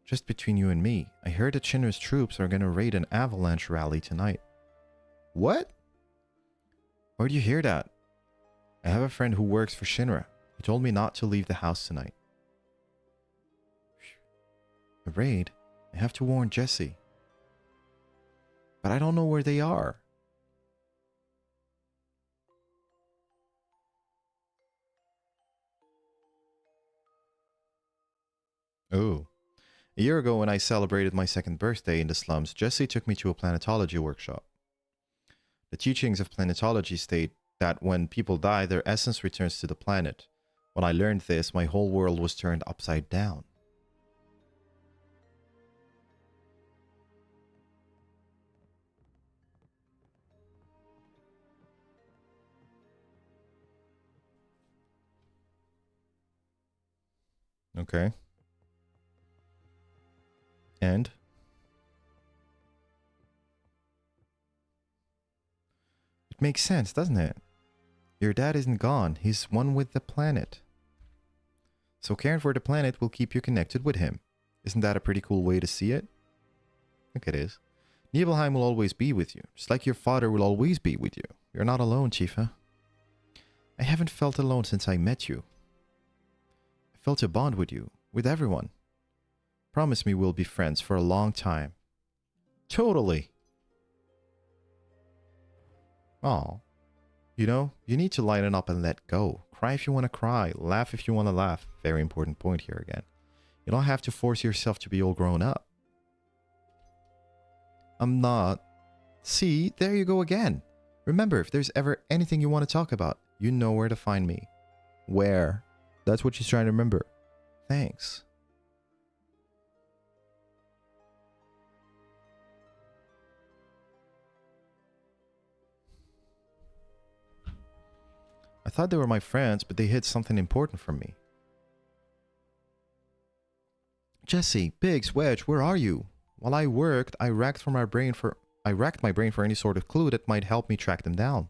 Just between you and me, I heard that Shinra's troops are gonna raid an avalanche rally tonight. What? Where'd you hear that? I have a friend who works for Shinra. He told me not to leave the house tonight. A raid? I have to warn Jesse. But I don't know where they are. Oh. A year ago when I celebrated my 2nd birthday in the slums, Jesse took me to a planetology workshop. The teachings of planetology state that when people die, their essence returns to the planet. When I learned this, my whole world was turned upside down. Okay. And? It makes sense, doesn't it? Your dad isn't gone. He's one with the planet. So caring for the planet will keep you connected with him. Isn't that a pretty cool way to see it? I think it is. Nibelheim will always be with you, just like your father will always be with you. You're not alone, Chifa. I haven't felt alone since I met you. I felt a bond with you, with everyone. Promise me we'll be friends for a long time. Totally. Aw. You know, you need to lighten up and let go. Cry if you want to cry. Laugh if you want to laugh. Very important point here again. You don't have to force yourself to be all grown up. I'm not. See, there you go again. Remember, if there's ever anything you want to talk about, you know where to find me. Where? That's what she's trying to remember. Thanks. I thought they were my friends, but they hid something important from me. Jesse, Biggs, Wedge, where are you? While I worked, I racked my brain for any sort of clue that might help me track them down.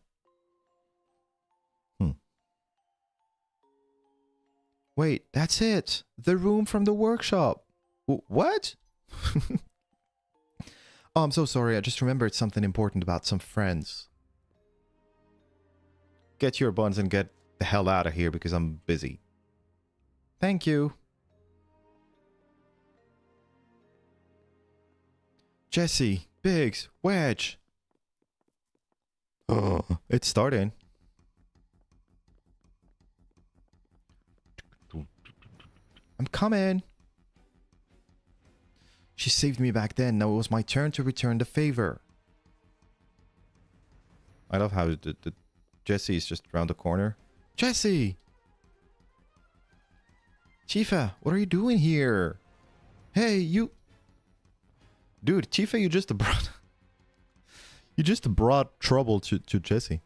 Wait, that's it. The room from the workshop. What? Oh, I'm so sorry. I just remembered something important about some friends. Get your buns and get the hell out of here because I'm busy. Thank you. Jesse, Biggs, Wedge. Oh, it's starting. I'm coming. She saved me back then. Now it was my turn to return the favor. I love how the Jesse is just around the corner. Jesse! Chifa, what are you doing here? Hey, you... Dude, Chifa, you just brought... you just brought trouble to Jesse.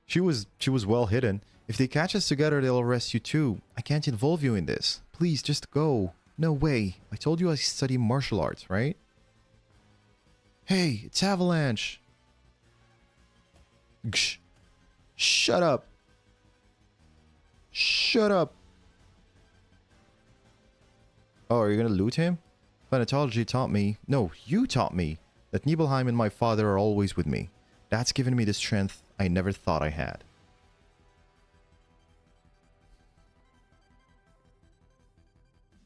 She was well hidden. If they catch us together, they'll arrest you too. I can't involve you in this. Please, just go. No way. I told you I study martial arts, right? Hey, it's Avalanche. Gsh. Shut up. Shut up. Oh, are you gonna loot him? Planetology taught me, no, you taught me, that Nibelheim and my father are always with me. That's given me the strength I never thought I had.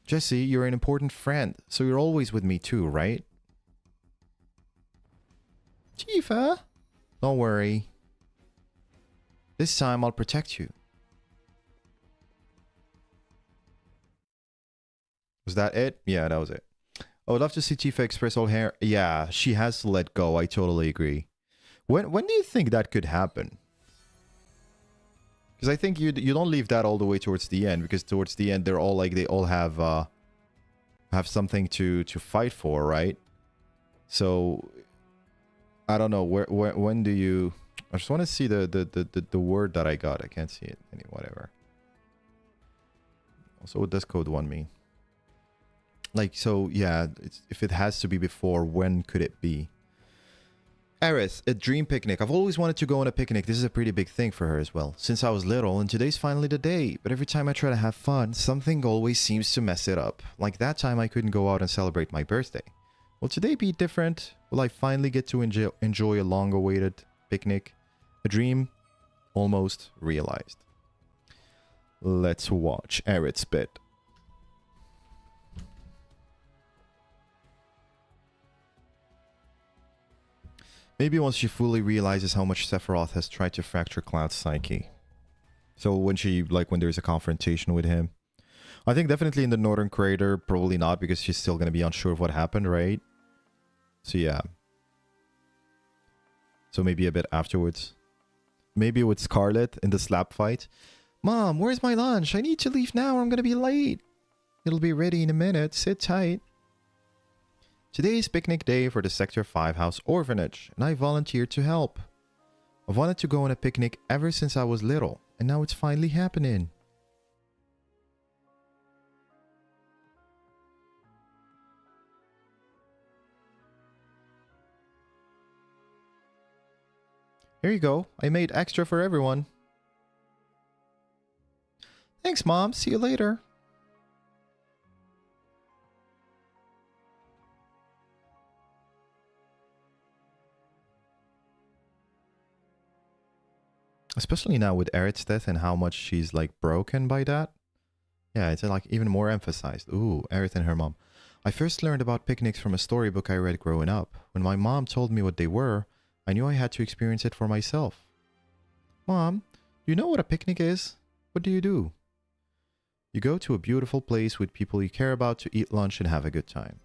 Jesse, you're an important friend, so you're always with me too, right? Tifa? Don't worry. This time I'll protect you. Was that it? Yeah, that was it. I would love to see Tifa express all her... Yeah, she has to let go. I totally agree. When do you think that could happen? Because I think you don't leave that all the way towards the end, because towards the end they're all like they all have something to fight for, right? So I don't know when do you? I just want to see the word that I got. I can't see it. Whatever. Also, what does code 1 mean? Like, so yeah, if it has to be before, when could it be? Aerith, a dream picnic. I've always wanted to go on a picnic. This is a pretty big thing for her as well, since I was little, and today's finally the day. But every time I try to have fun, something always seems to mess it up. Like that time I couldn't go out and celebrate my birthday. Will today be different? Will I finally get to enjoy a long-awaited picnic? A dream almost realized. Let's watch Aerith's bit. Maybe once she fully realizes how much Sephiroth has tried to fracture Cloud's psyche. So when there's a confrontation with him. I think definitely in the Northern Crater, probably not, because she's still going to be unsure of what happened, right? So yeah. So maybe a bit afterwards. Maybe with Scarlet in the slap fight. Mom, where's my lunch? I need to leave now or I'm going to be late. It'll be ready in a minute. Sit tight. Today is picnic day for the Sector 5 House Orphanage, and I volunteered to help. I've wanted to go on a picnic ever since I was little, and now it's finally happening. Here you go. I made extra for everyone. Thanks, Mom. See you later. Especially now with Aerith's death and how much she's like broken by that. Yeah, it's like even more emphasized. Ooh, Aerith and her mom. I first learned about picnics from a storybook I read growing up. When my mom told me what they were, I knew I had to experience it for myself. Mom, do you know what a picnic is? What do? You go to a beautiful place with people you care about to eat lunch and have a good time.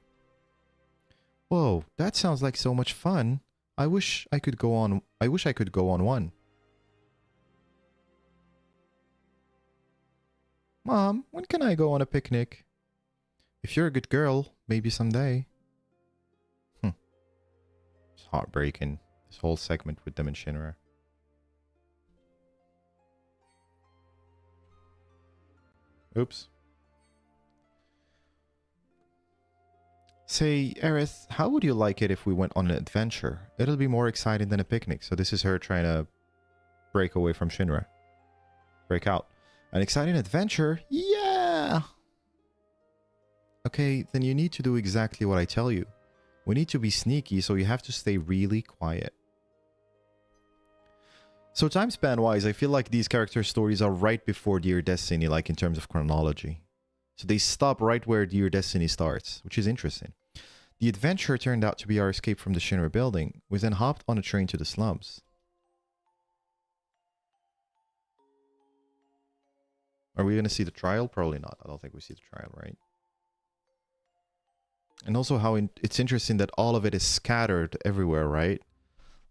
Whoa, that sounds like so much fun. I wish I could go on one. Mom, when can I go on a picnic? If you're a good girl, maybe someday. It's heartbreaking, this whole segment with them and Shinra. Oops. Say, Aerith, how would you like it if we went on an adventure? It'll be more exciting than a picnic. So this is her trying to break away from Shinra. Break out. An exciting adventure? Yeah! Okay, then you need to do exactly what I tell you. We need to be sneaky, so you have to stay really quiet. So time span wise, I feel like these character stories are right before Dear Destiny, like in terms of chronology. So they stop right where Dear Destiny starts, which is interesting. The adventure turned out to be our escape from the Shinra building. We then hopped on a train to the slums. Are we going to see the trial? Probably not. I don't think we see the trial, right? And also how it's interesting that all of it is scattered everywhere, right?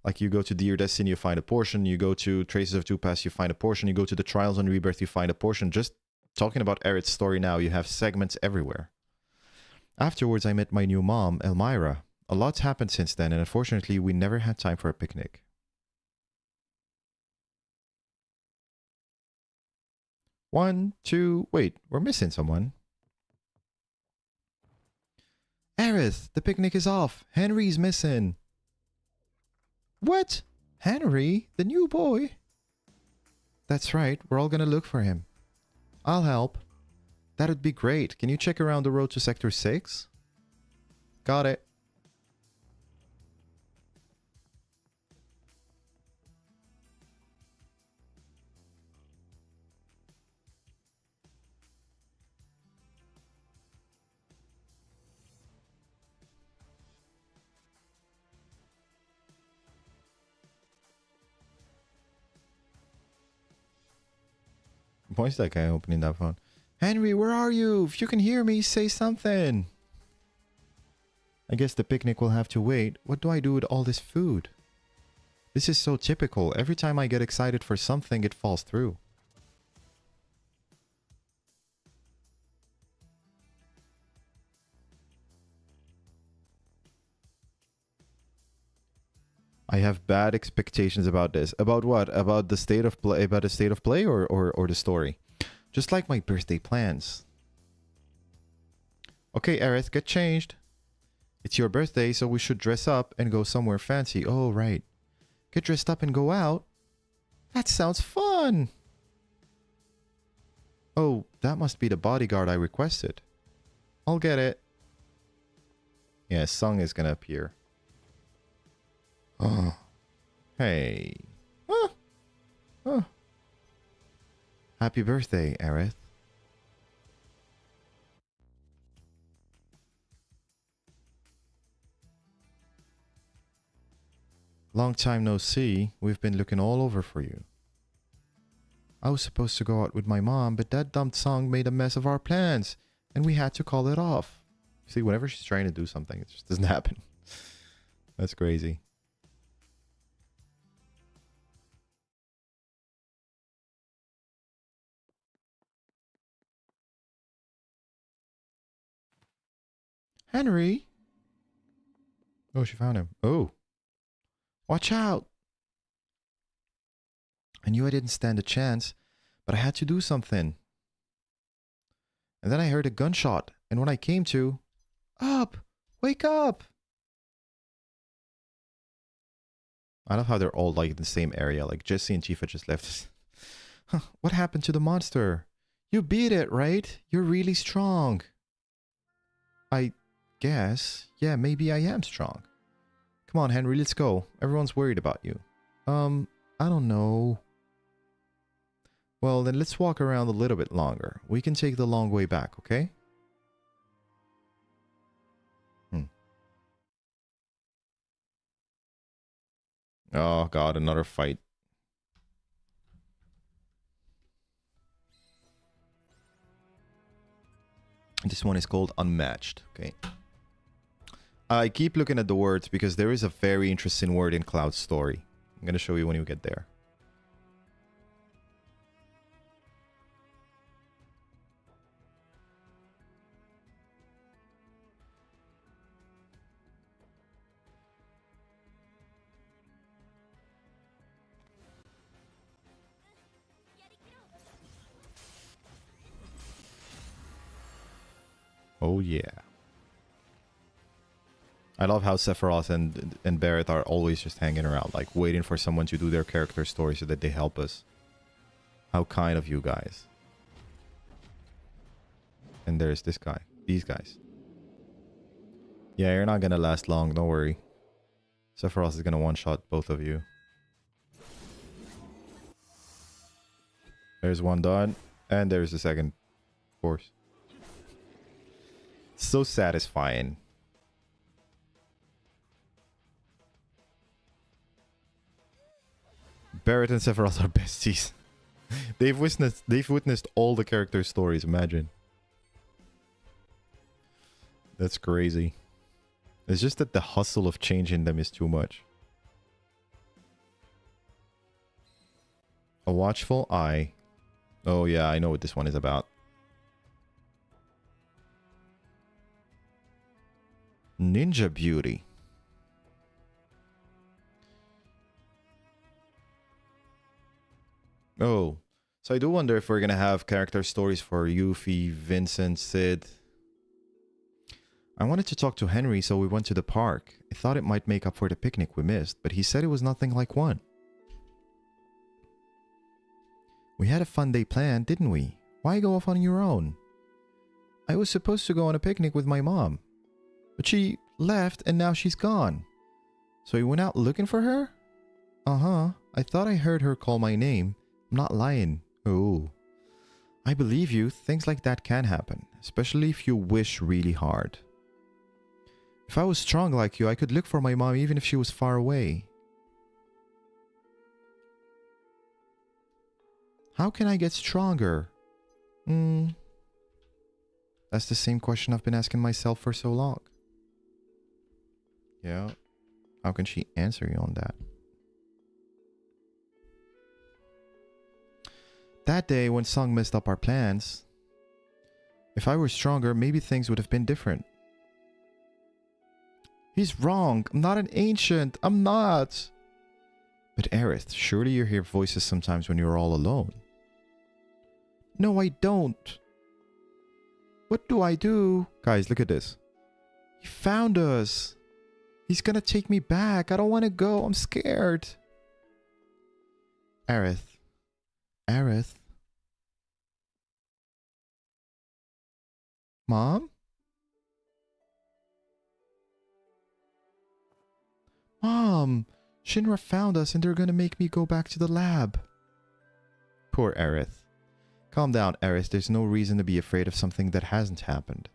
Like you go to Dear Destiny, you find a portion. You go to Traces of Two Paths, you find a portion. You go to the Trials and Rebirth, you find a portion. Just talking about Aerith's story now, you have segments everywhere. Afterwards, I met my new mom, Elmira. A lot's happened since then, and unfortunately, we never had time for a picnic. One, two, wait, we're missing someone. Aerith, the picnic is off. Henry's missing. What? Henry, the new boy. That's right, we're all gonna look for him. I'll help. That'd be great. Can you check around the road to Sector 6? Got it. Why is that guy opening that phone? Henry, where are you? If you can hear me, say something. I guess the picnic will have to wait. What do I do with all this food? This is so typical. Every time I get excited for something, it falls through. I have bad expectations about this. About what? About the state of play? About the state of play or the story? Just like my birthday plans. Okay, Aerith, get changed. It's your birthday, so we should dress up and go somewhere fancy. Oh, right. Get dressed up and go out? That sounds fun! Oh, that must be the bodyguard I requested. I'll get it. Yeah, Sung is gonna appear. Oh. Hey. Oh. Oh. Happy birthday, Aerith. Long time no see. We've been looking all over for you. I was supposed to go out with my mom, but that dumb song made a mess of our plans, and we had to call it off. See, whenever she's trying to do something, it just doesn't happen. That's crazy. Henry? Oh, she found him. Oh. Watch out! I knew I didn't stand a chance, but I had to do something. And then I heard a gunshot, and when I came to... Up! Wake up! I love how they're all like in the same area. Like Jesse and Tifa just left. What happened to the monster? You beat it, right? You're really strong. I guess. Yeah, maybe I am strong. Come on, Henry, let's go. Everyone's worried about you. I don't know. Well, then let's walk around a little bit longer. We can take the long way back, okay? Oh god, another fight. This one is called Unmatched, okay? I keep looking at the words because there is a very interesting word in Cloud's story. I'm gonna show you when you get there. Oh yeah. I love how Sephiroth and Barrett are always just hanging around, like waiting for someone to do their character story so that they help us. How kind of you guys. And there's this guy. These guys. Yeah, you're not gonna last long, don't worry. Sephiroth is gonna one-shot both of you. There's one done. And there's the second. Of course. So satisfying. Barrett and Sephiroth are besties. They've witnessed all the character stories, imagine. That's crazy. It's just that the hustle of changing them is too much. A watchful eye. Oh yeah, I know what this one is about. Ninja Beauty. Oh, so I do wonder if we're gonna have character stories for Yuffie, Vincent, Sid. I wanted to talk to Henry, so we went to the park. I thought it might make up for the picnic we missed, but he said it was nothing like one. We had a fun day planned, didn't we? Why go off on your own? I was supposed to go on a picnic with my mom, but she left and now she's gone. So you went out looking for her? Uh-huh. I thought I heard her call my name. I'm not lying. Oh. I believe you. Things like that can happen, especially if you wish really hard. If I was strong like you, I could look for my mom even if she was far away. How can I get stronger? That's the same question I've been asking myself for so long. Yeah. How can she answer you on that? That day when Song messed up our plans, if I were stronger, maybe things would have been different. He's wrong. I'm not an ancient. I'm not. But Aerith, surely you hear voices sometimes when you're all alone. No, I don't. What do I do? Guys, look at this. He found us. He's gonna take me back. I don't want to go. I'm scared. Aerith. Aerith. Mom? Mom! Shinra found us and they're gonna make me go back to the lab. Poor Aerith. Calm down, Aerith. There's no reason to be afraid of something that hasn't happened.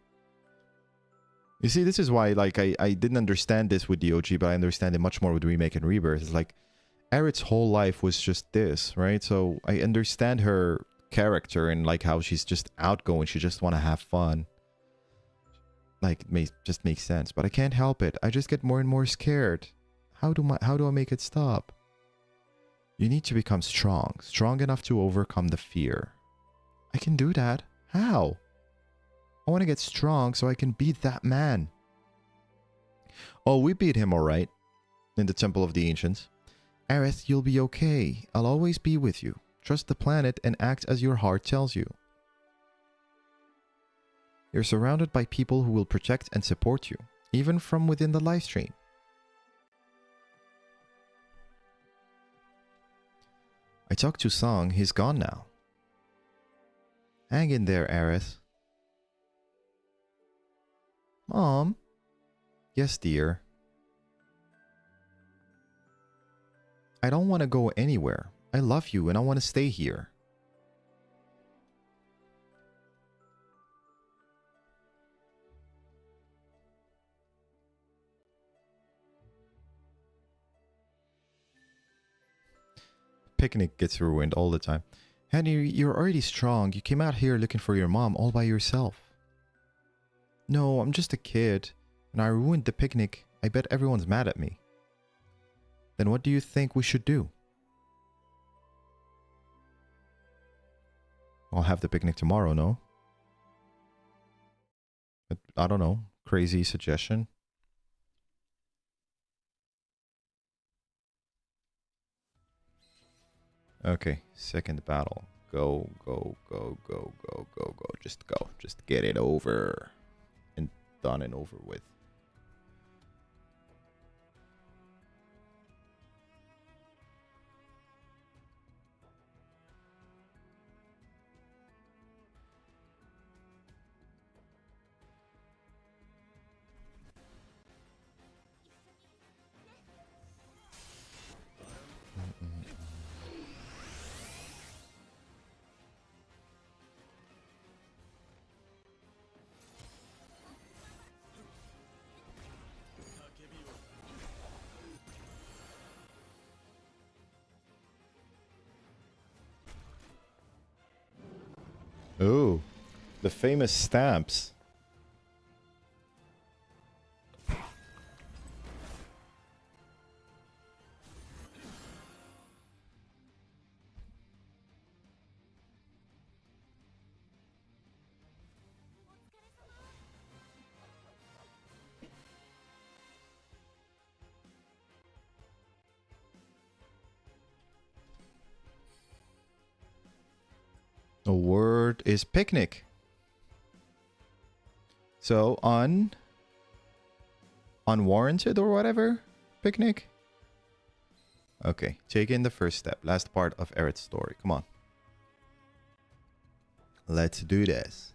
You see, this is why, like, I didn't understand this with the OG, but I understand it much more with Remake and Rebirth. It's like, Aerith's whole life was just this, right? So, I understand her character and, like, how she's just outgoing. She just want to have fun. Like, it just makes sense. But I can't help it. I just get more and more scared. How do I make it stop? You need to become strong. Strong enough to overcome the fear. I can do that. How? I want to get strong so I can beat that man. Oh, we beat him alright. In the Temple of the Ancients. Aerith, you'll be okay. I'll always be with you. Trust the planet and act as your heart tells you. You're surrounded by people who will protect and support you, even from within the live stream. I talked to Song. He's gone now. Hang in there, Aerith. Mom? Yes, dear. I don't want to go anywhere. I love you and I want to stay here. Picnic gets ruined all the time. Henry, you're already strong. You came out here looking for your mom all by yourself. No, I'm just a kid. And I ruined the picnic. I bet everyone's mad at me. Then what do you think we should do? I'll have the picnic tomorrow, no? I don't know. Crazy suggestion. Okay, second battle. Go, go, go, go, go, go, go. Just go. Just get it over. And done and over with. Oh, the famous stamps. The word is picnic. So on unwarranted or whatever picnic. Okay, take in the first step. Last part of Eret's story. Come on. Let's do this.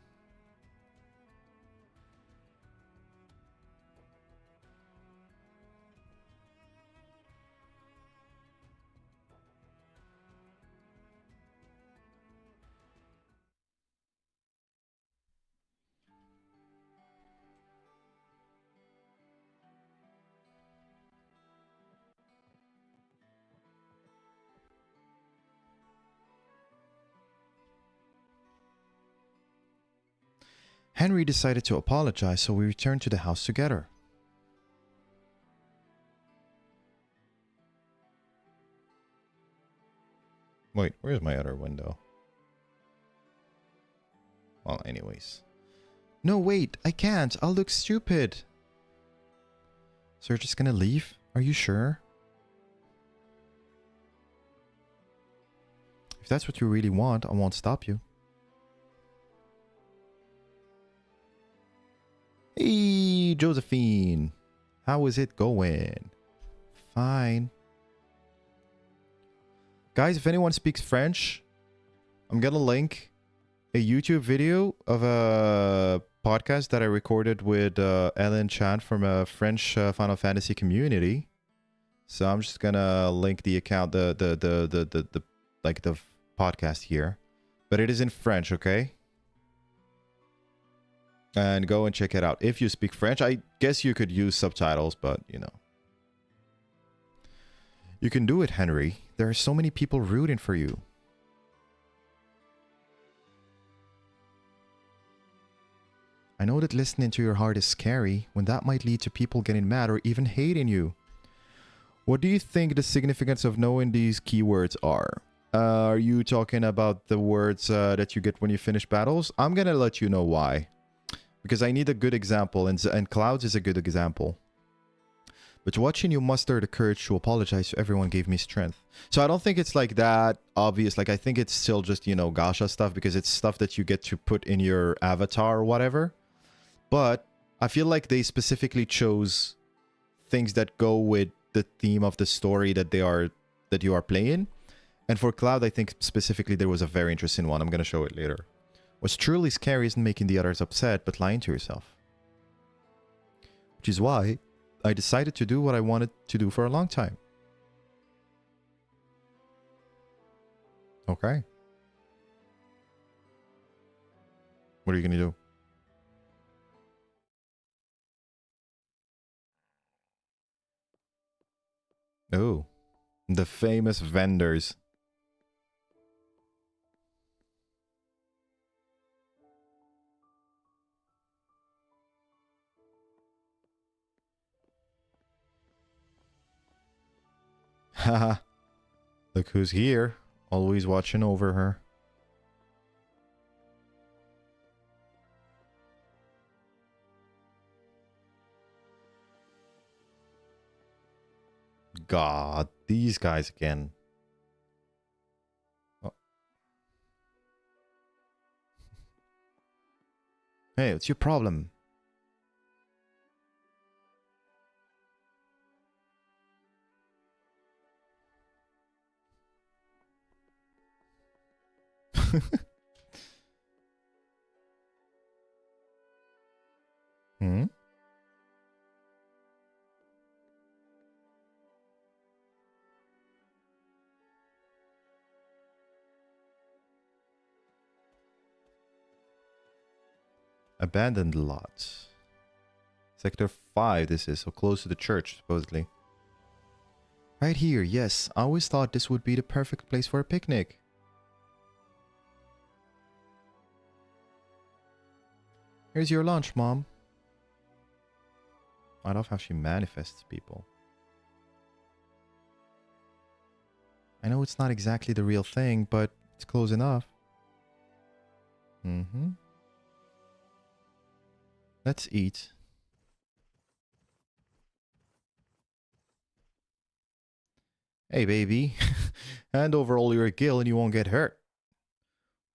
Henry decided to apologize, so we returned to the house together. Wait, where's my other window? Well, anyways. No, wait, I can't. I'll look stupid. So you're just gonna leave? Are you sure? If that's what you really want, I won't stop you. Hey, Josephine. How is it going? Fine. Guys, if anyone speaks French, I'm gonna link a YouTube video of a podcast that I recorded with Ellen Chan from a French Final Fantasy community. So I'm just gonna link the account, the podcast here, but it is in French, okay? And go and check it out. If you speak French, I guess you could use subtitles, but you know. You can do it, Henry. There are so many people rooting for you. I know that listening to your heart is scary, when that might lead to people getting mad or even hating you. What do you think the significance of knowing these keywords are? Are you talking about the words that you get when you finish battles? I'm gonna let you know why. Because I need a good example, and Clouds is a good example. But watching you muster the courage to apologize to everyone gave me strength. So I don't think it's like that obvious. Like, I think it's still just, you know, gacha stuff, because it's stuff that you get to put in your avatar or whatever. But I feel like they specifically chose things that go with the theme of the story that you are playing. And for Cloud, I think specifically there was a very interesting one. I'm going to show it later. What's truly scary isn't making the others upset, but lying to yourself. Which is why I decided to do what I wanted to do for a long time. Okay. What are you going to do? Oh, the famous vendors. Haha. Look who's here. Always watching over her. God, these guys again. Oh. Hey, what's your problem? Hmm? Abandoned lot. Sector 5 this is, so close to the church, supposedly. Right here, yes. I always thought this would be the perfect place for a picnic. Here's your lunch, Mom. I love how she manifests people. I know it's not exactly the real thing, but it's close enough. Mm-hmm. Let's eat. Hey, baby. Hand over all your gil and you won't get hurt.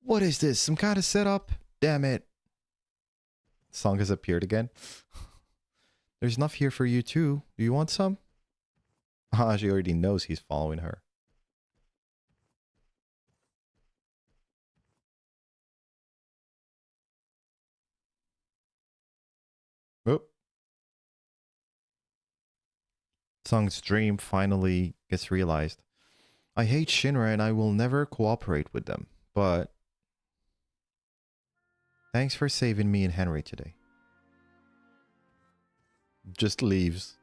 What is this? Some kind of setup? Damn it. Song has appeared again. There's enough here for you too. Do you want some? Ah, she already knows he's following her. Oh. Sung's dream finally gets realized. I hate Shinra and I will never cooperate with them, but thanks for saving me and Henry today. Just leaves.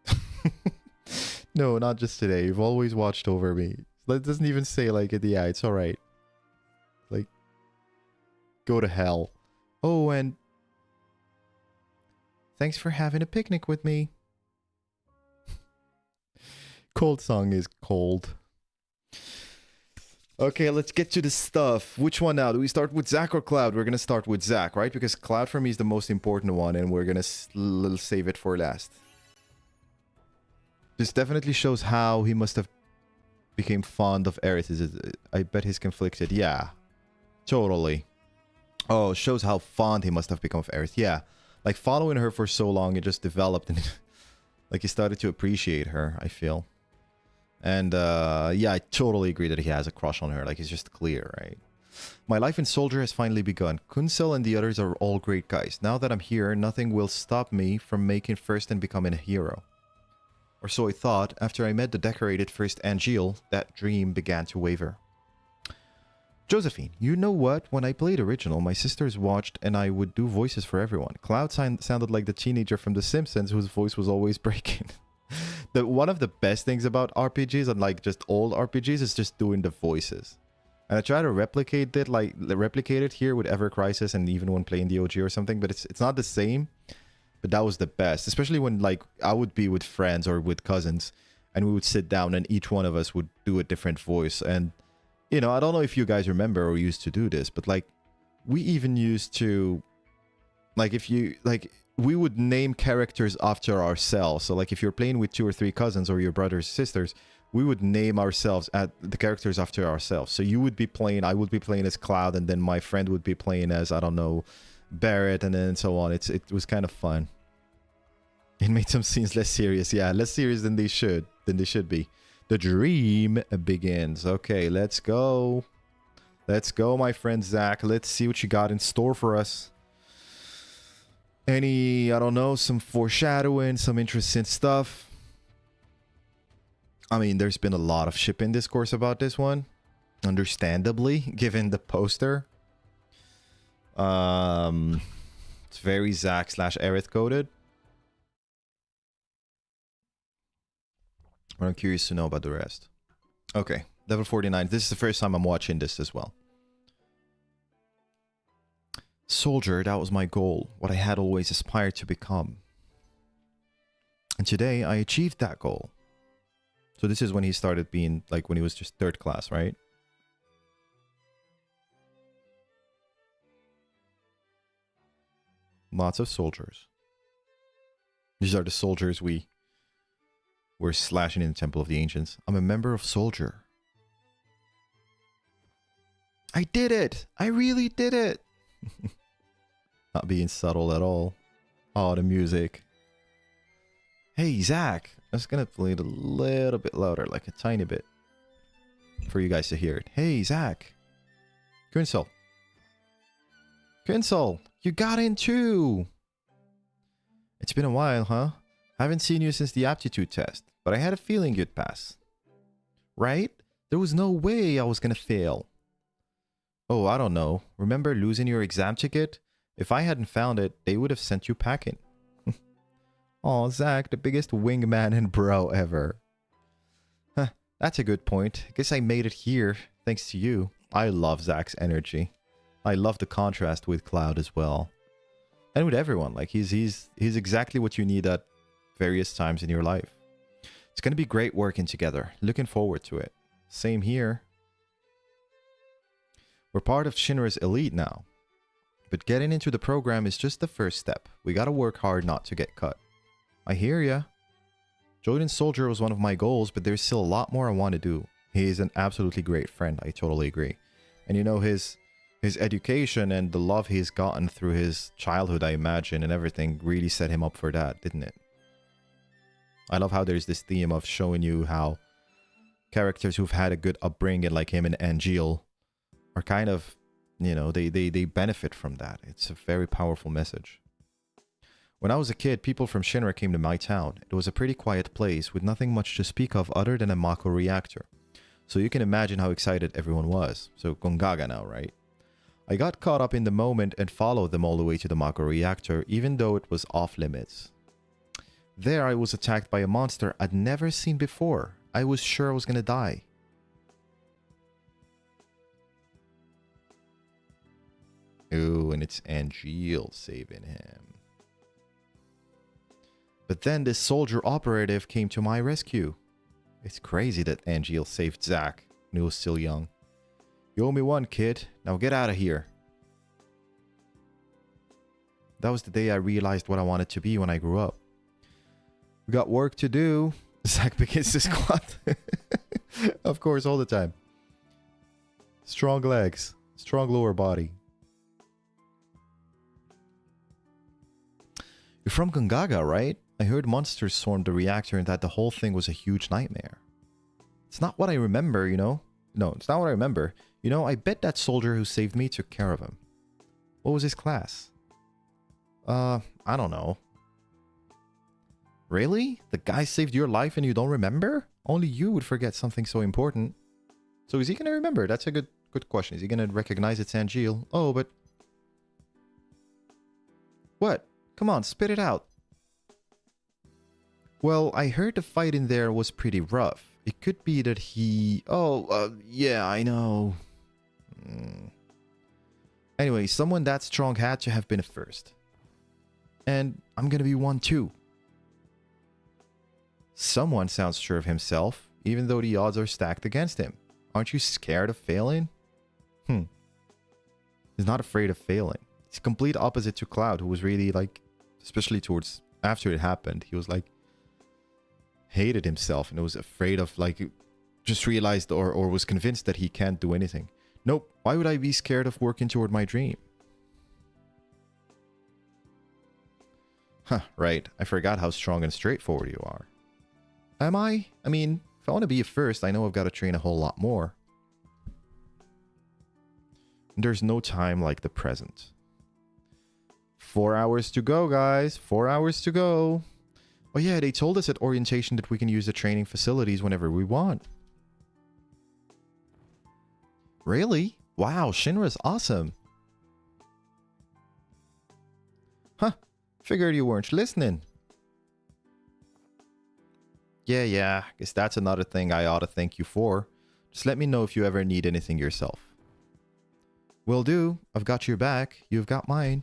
No, not just today. You've always watched over me. It doesn't even say like, yeah, it's alright. Like, go to hell. Oh, and thanks for having a picnic with me. Cold Song is cold. Okay, let's get to the stuff. Which one now? Do we start with Zack or Cloud? We're gonna start with Zack, right? Because Cloud for me is the most important one, and we're gonna save it for last. This definitely shows how he must have became fond of Aerith. I bet he's conflicted. Yeah, totally. Oh, shows how fond he must have become of Aerith. Yeah, like following her for so long, it just developed, and like he started to appreciate her, I feel. And yeah, I totally agree that he has a crush on her. Like, it's just clear, right? My life in Soldier has finally begun. Kunsel and the others are all great guys. Now that I'm here, nothing will stop me from making first and becoming a hero. Or so I thought. After I met the decorated first Angel, that dream began to waver. Josephine, you know what? When I played original, my sisters watched and I would do voices for everyone. Cloud sounded like the teenager from The Simpsons whose voice was always breaking. One of the best things about RPGs, unlike just old RPGs, is just doing the voices. And I try to replicate it here with Ever Crisis and even when playing the OG or something, but it's not the same. But that was the best, especially when like I would be with friends or with cousins and we would sit down and each one of us would do a different voice. And you know, I don't know if you guys remember or used to do this, but like we even used to, like, if you like, we would name characters after ourselves. So like if you're playing with 2 or 3 cousins or your brothers, sisters, we would name ourselves at the characters after ourselves. So you would be playing, I would be playing as Cloud, and then my friend would be playing as, I don't know, Barrett, and then so on. It was kind of fun. It made some scenes less serious. Yeah, less serious than they should be. The dream begins. Okay, let's go. Let's go, my friend Zack. Let's see what you got in store for us. Any, I don't know, some foreshadowing, some interesting stuff. I mean, there's been a lot of shipping discourse about this one. Understandably, given the poster. It's very Zack / Aerith coded. But I'm curious to know about the rest. Okay, level 49. This is the first time I'm watching this as well. Soldier, that was my goal. What I had always aspired to become. And today, I achieved that goal. So this is when he started being, like, when he was just 3rd class, right? Lots of soldiers. These are the soldiers we were slashing in the Temple of the Ancients. I'm a member of Soldier. I did it! I really did it! Not being subtle at all. Oh, the music. Hey, Zack! I'm just gonna play it a little bit louder, like a tiny bit. For you guys to hear it. Hey, Zack! Kunsel! Kunsel! You got in too! It's been a while, huh? Haven't seen you since the aptitude test, but I had a feeling you'd pass. Right? There was no way I was gonna fail. Oh, I don't know. Remember losing your exam ticket? If I hadn't found it, they would have sent you packing. Aw, Zack, the biggest wingman and bro ever. Huh, that's a good point. Guess I made it here, thanks to you. I love Zack's energy. I love the contrast with Cloud as well. And with everyone, like he's exactly what you need at various times in your life. It's gonna be great working together. Looking forward to it. Same here. We're part of Shinra's elite now. But getting into the program is just the first step. We gotta work hard not to get cut. I hear ya. Joining Soldier was one of my goals, but there's still a lot more I want to do. He is an absolutely great friend. I totally agree. And you know, his education and the love he's gotten through his childhood, I imagine, and everything really set him up for that, didn't it? I love how there's this theme of showing you how characters who've had a good upbringing, like him and Angeal, are kind of, you know, they benefit from that. It's a very powerful message. When I was a kid, people from Shinra came to my town. It was a pretty quiet place with nothing much to speak of other than a Mako reactor. So you can imagine how excited everyone was. So Gongaga now, right? I got caught up in the moment and followed them all the way to the Mako reactor, even though it was off limits. There I was attacked by a monster I'd never seen before. I was sure I was gonna die. Ooh, and it's Angeal saving him. But then this soldier operative came to my rescue. It's crazy that Angeal saved Zack when he was still young. You owe me one, kid. Now get out of here. That was the day I realized what I wanted to be when I grew up. We got work to do. Zack begins to squat. Of course, all the time. Strong legs. Strong lower body. You're from Gongaga, right? I heard monsters swarmed the reactor and that the whole thing was a huge nightmare. It's not what I remember, you know? No, it's not what I remember. You know, I bet that soldier who saved me took care of him. What was his class? I don't know. Really? The guy saved your life and you don't remember? Only you would forget something so important. So is he gonna remember? That's a good question. Is he gonna recognize it's Angeal? Oh, but... What? Come on, spit it out. Well, I heard the fight in there was pretty rough. It could be that he... Oh, yeah, I know. Anyway, someone that strong had to have been a first. And I'm gonna be one too. Someone sounds sure of himself, even though the odds are stacked against him. Aren't you scared of failing? He's not afraid of failing. He's complete opposite to Cloud, who was really like, especially towards after it happened, he was like, hated himself and was afraid of, like, just realized or was convinced that he can't do anything. Nope, why would I be scared of working toward my dream? Huh, right. I forgot how strong and straightforward you are. Am I? I mean, if I want to be a first, I know I've got to train a whole lot more. There's no time like the present. 4 hours to go, guys. 4 hours to go. Oh yeah, they told us at orientation that we can use the training facilities whenever we want. Really? Wow, Shinra's awesome. Huh. Figured you weren't listening. Yeah. Guess that's another thing I ought to thank you for. Just let me know if you ever need anything yourself. Will do. I've got your back. You've got mine.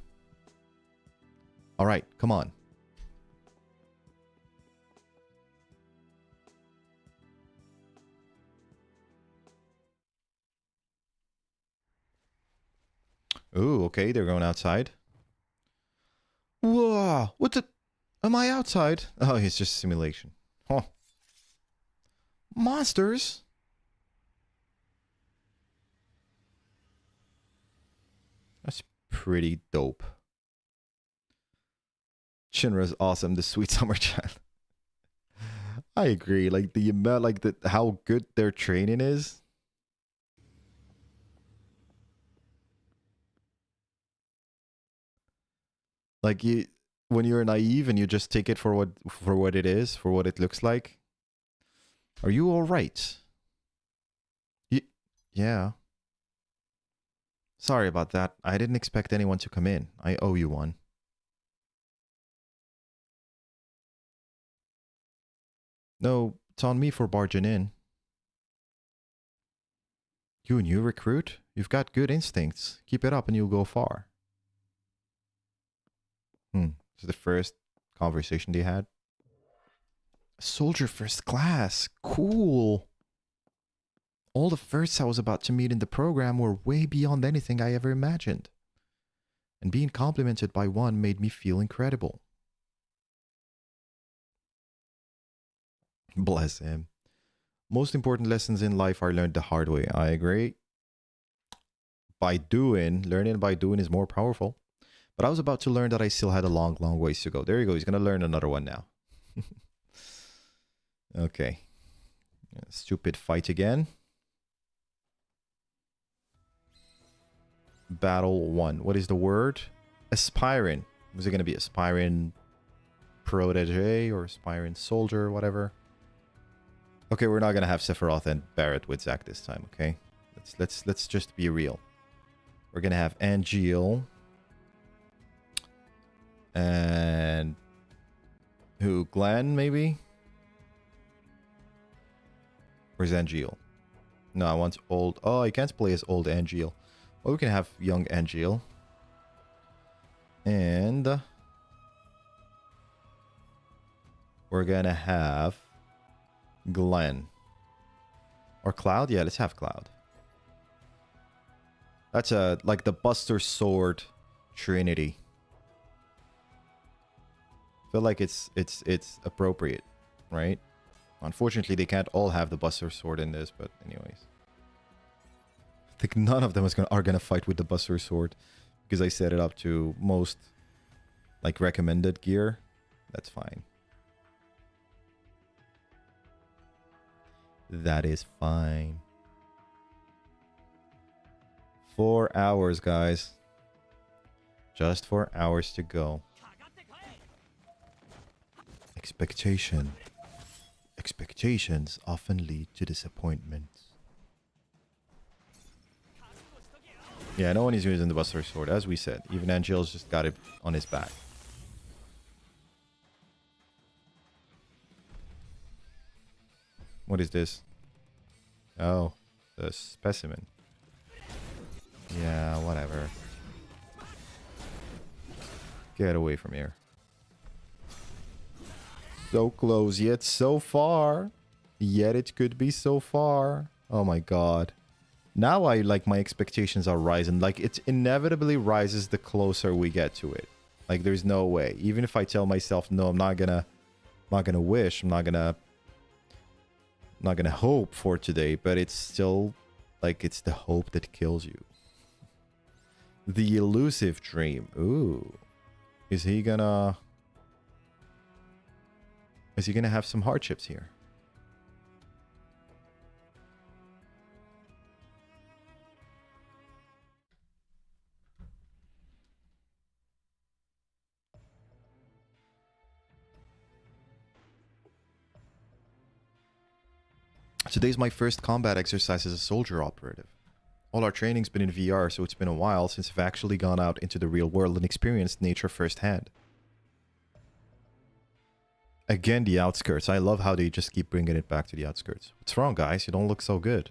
Alright, come on. Ooh, okay, they're going outside. Whoa, what the... Am I outside? Oh, it's just simulation. Huh. Monsters? That's pretty dope. Shinra's awesome, the sweet summer child. I agree, like the amount, like the how good their training is. Like you, when you're naive and you just take it for what it is, for what it looks like. Are you all right? Yeah. Sorry about that. I didn't expect anyone to come in. I owe you one. No, it's on me for barging in. You a new recruit? You've got good instincts. Keep it up and you'll go far. This is the first conversation they had. Soldier first class. Cool. All the firsts I was about to meet in the program were way beyond anything I ever imagined. And being complimented by one made me feel incredible. Bless him. Most important lessons in life are learned the hard way. I agree. Learning by doing is more powerful. But I was about to learn that I still had a long, long ways to go. There you go. He's going to learn another one now. Okay. Stupid fight again. Battle 1. What is the word? Aspirant. Was it going to be aspirant protege or aspirant soldier, whatever? Okay, we're not going to have Sephiroth and Barret with Zack this time, okay? Let's just be real. We're going to have Angeal and who? Glenn, maybe? Where's Angeal? No, I want old. Oh, I can't play as old Angeal. Well, we can have young Angeal. And we're gonna have Glenn. Or Cloud? Yeah, let's have Cloud. That's like the Buster Sword Trinity. I feel like it's appropriate, right? Unfortunately, they can't all have the Buster Sword in this, but anyways. I think none of them are gonna fight with the Buster Sword because I set it up to most like recommended gear. That's fine. That is fine. 4 hours, guys. Just 4 hours to go. Expectation. Expectations often lead to disappointments. Yeah, no one is using the Buster Sword, as we said. Even Angel's just got it on his back. What is this? Oh, the specimen. Yeah, whatever. Get away from here. So close, yet so far. Yet it could be so far. Oh my god. Now my expectations are rising. Like, it inevitably rises the closer we get to it. Like, there's no way. Even if I tell myself, no, I'm not gonna wish, I'm not gonna hope for today, but it's still, like, it's the hope that kills you. The elusive dream. Ooh. Is he gonna have some hardships here? Today's my first combat exercise as a soldier operative. All our training's been in VR, so it's been a while since I've actually gone out into the real world and experienced nature firsthand. Again, the outskirts. I love how they just keep bringing it back to the outskirts. What's wrong, guys? You don't look so good.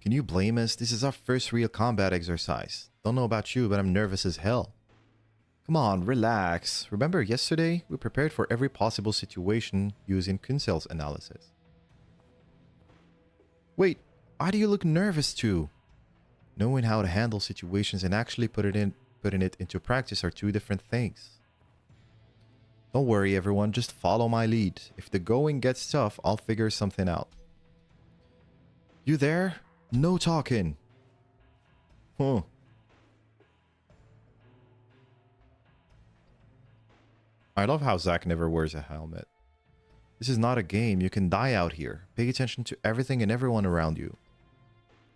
Can you blame us? This is our first real combat exercise. Don't know about you, but I'm nervous as hell. Come on, relax. Remember yesterday? We prepared for every possible situation using Kunzel's analysis. Wait, why do you look nervous too? Knowing how to handle situations and actually putting it into practice are two different things. Don't worry, everyone. Just follow my lead. If the going gets tough, I'll figure something out. You there? No talking. Huh. I love how Zack never wears a helmet. This is not a game. You can die out here. Pay attention to everything and everyone around you.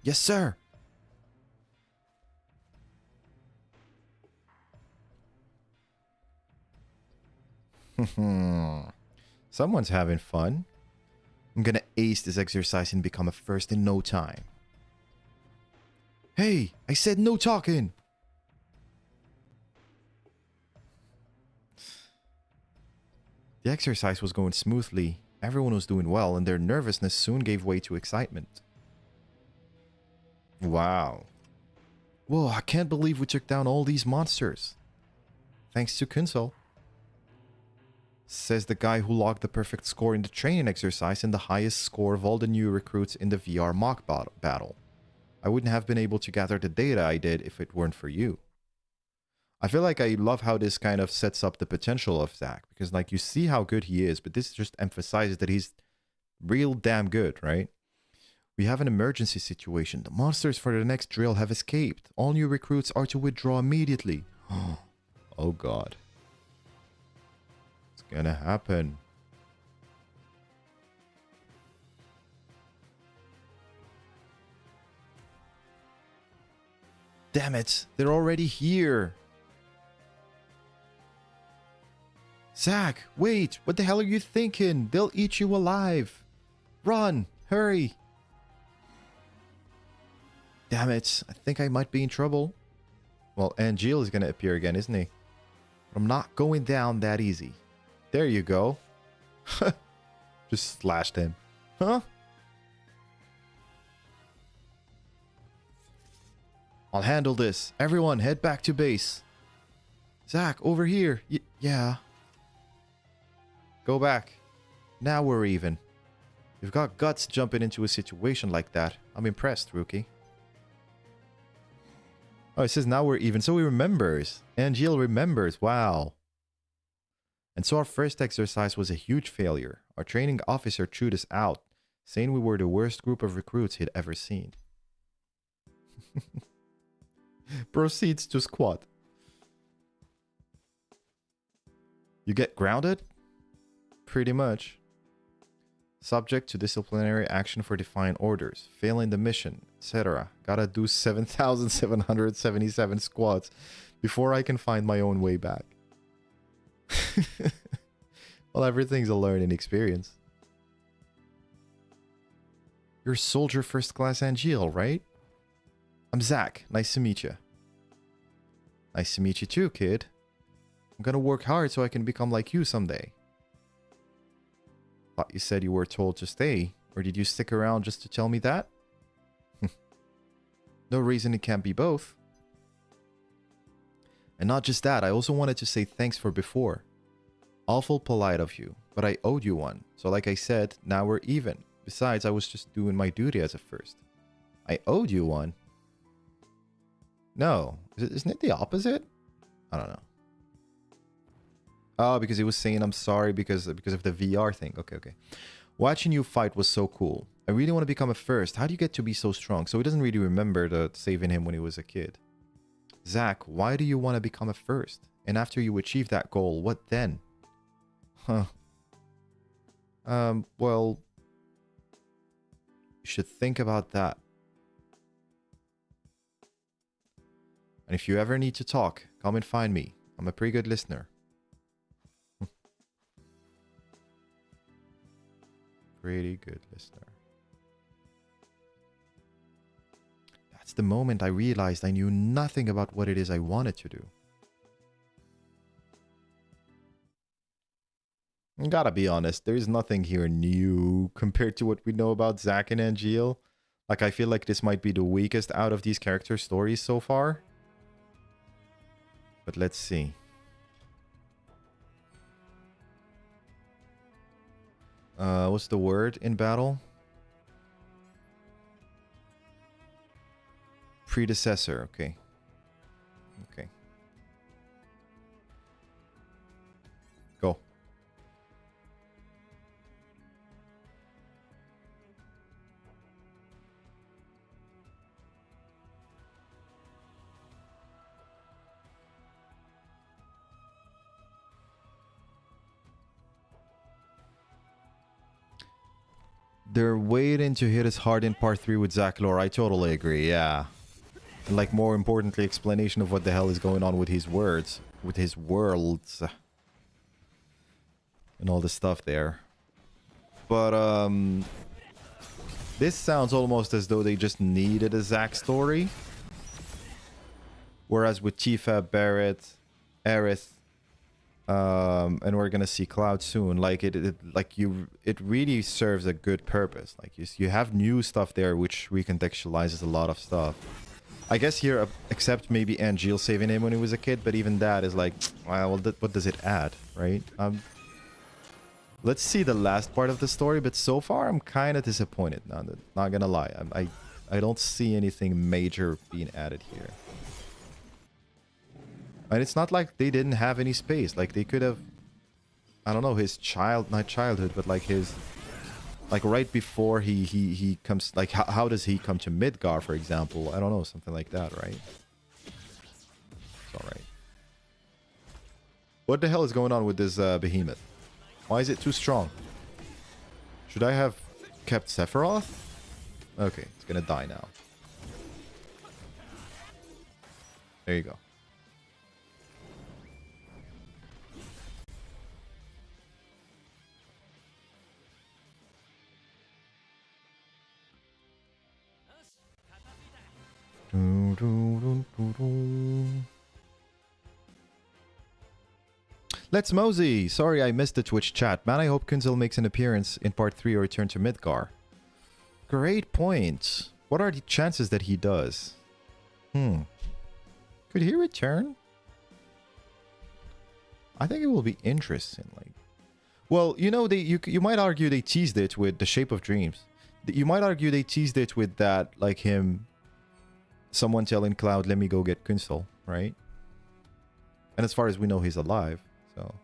Yes, sir. Someone's having fun. I'm gonna ace this exercise and become a first in no time. Hey, I said no talking. The exercise was going smoothly. Everyone was doing well, and their nervousness soon gave way to excitement. Wow. Whoa, I can't believe we took down all these monsters. Thanks to Kunzel. Says the guy who logged the perfect score in the training exercise and the highest score of all the new recruits in the VR mock battle. I wouldn't have been able to gather the data I did if it weren't for you. I feel like I love how this kind of sets up the potential of Zack, because like you see how good he is, but this just emphasizes that he's real damn good, right? We have an emergency situation. The monsters for the next drill have escaped. All new recruits are to withdraw immediately. Oh god. It's gonna happen? Damn it, they're already here. Zack, wait, what the hell are you thinking? They'll eat you alive. Run, hurry. Damn it, I think I might be in trouble. Well, Angeal is gonna appear again, isn't he? I'm not going down that easy. There you go. Just slashed him. Huh? I'll handle this. Everyone, head back to base. Zack, over here. Yeah. Go back. Now we're even. You've got guts jumping into a situation like that. I'm impressed, rookie. Oh, it says now we're even. So he remembers. Angeal remembers. Wow. And so our first exercise was a huge failure. Our training officer chewed us out, saying we were the worst group of recruits he'd ever seen. Proceeds to squat. You get grounded? Pretty much. Subject to disciplinary action for defying orders, failing the mission, etc. Gotta do 7,777 squats before I can find my own way back. Well, everything's a learning experience. You're Soldier First Class Angeal, right? I'm Zack. Nice to meet you. Nice to meet you too, kid. I'm gonna work hard so I can become like you someday. Thought you said you were told to stay, or did you stick around just to tell me that? No reason it can't be both. And not just that, I also wanted to say thanks for before. Awful polite of you, but I owed you one. So like I said, now we're even. Besides, I was just doing my duty as a first. I owed you one? No. Isn't it the opposite? I don't know. Oh, because he was saying I'm sorry because of the VR thing. Okay, okay. Watching you fight was so cool. I really want to become a first. How do you get to be so strong? So he doesn't really remember saving him when he was a kid. Zack, why do you want to become a first? And after you achieve that goal, what then? Huh. Well, you should think about that. And if you ever need to talk, come and find me. I'm a pretty good listener. Pretty good listener. That's the moment I realized I knew nothing about what it is I wanted to do. I gotta be honest, there's nothing here new compared to what we know about Zack and Angeal. Like, I feel like this might be the weakest out of these character stories so far. But let's see. What's the word in battle? Predecessor, okay. Okay. Go. They're waiting to hit us hard in part 3 with Zack lore. I totally agree, yeah. And like, more importantly, explanation of what the hell is going on with his words. With his worlds. And all the stuff there. But, this sounds almost as though they just needed a Zack story. Whereas with Tifa, Barret, Aerith, and we're gonna see Cloud soon. Like it really serves a good purpose. Like you have new stuff there, which recontextualizes a lot of stuff. I guess here, except maybe Angeal saving him when he was a kid, but even that is like, well, what does it add, right? Let's see the last part of the story, but so far I'm kind of disappointed. Not gonna lie, I don't see anything major being added here. And it's not like they didn't have any space. Like, they could have, I don't know, his not childhood, but like his, like right before he comes, like how does he come to Midgar, for example? I don't know, something like that, right? It's alright. What the hell is going on with this behemoth? Why is it too strong? Should I have kept Sephiroth? Okay, it's gonna die now. There you go. Let's mosey! Sorry I missed the Twitch chat. Man, I hope Kunzel makes an appearance in part 3 or return to Midgar. Great point. What are the chances that he does? Could he return? I think it will be interesting. Like, well, you know, you might argue they teased it with The Shape of Dreams. You might argue they teased it with that, like him, someone telling Cloud, "Let me go get Kunzel," right? And as far as we know, he's alive. So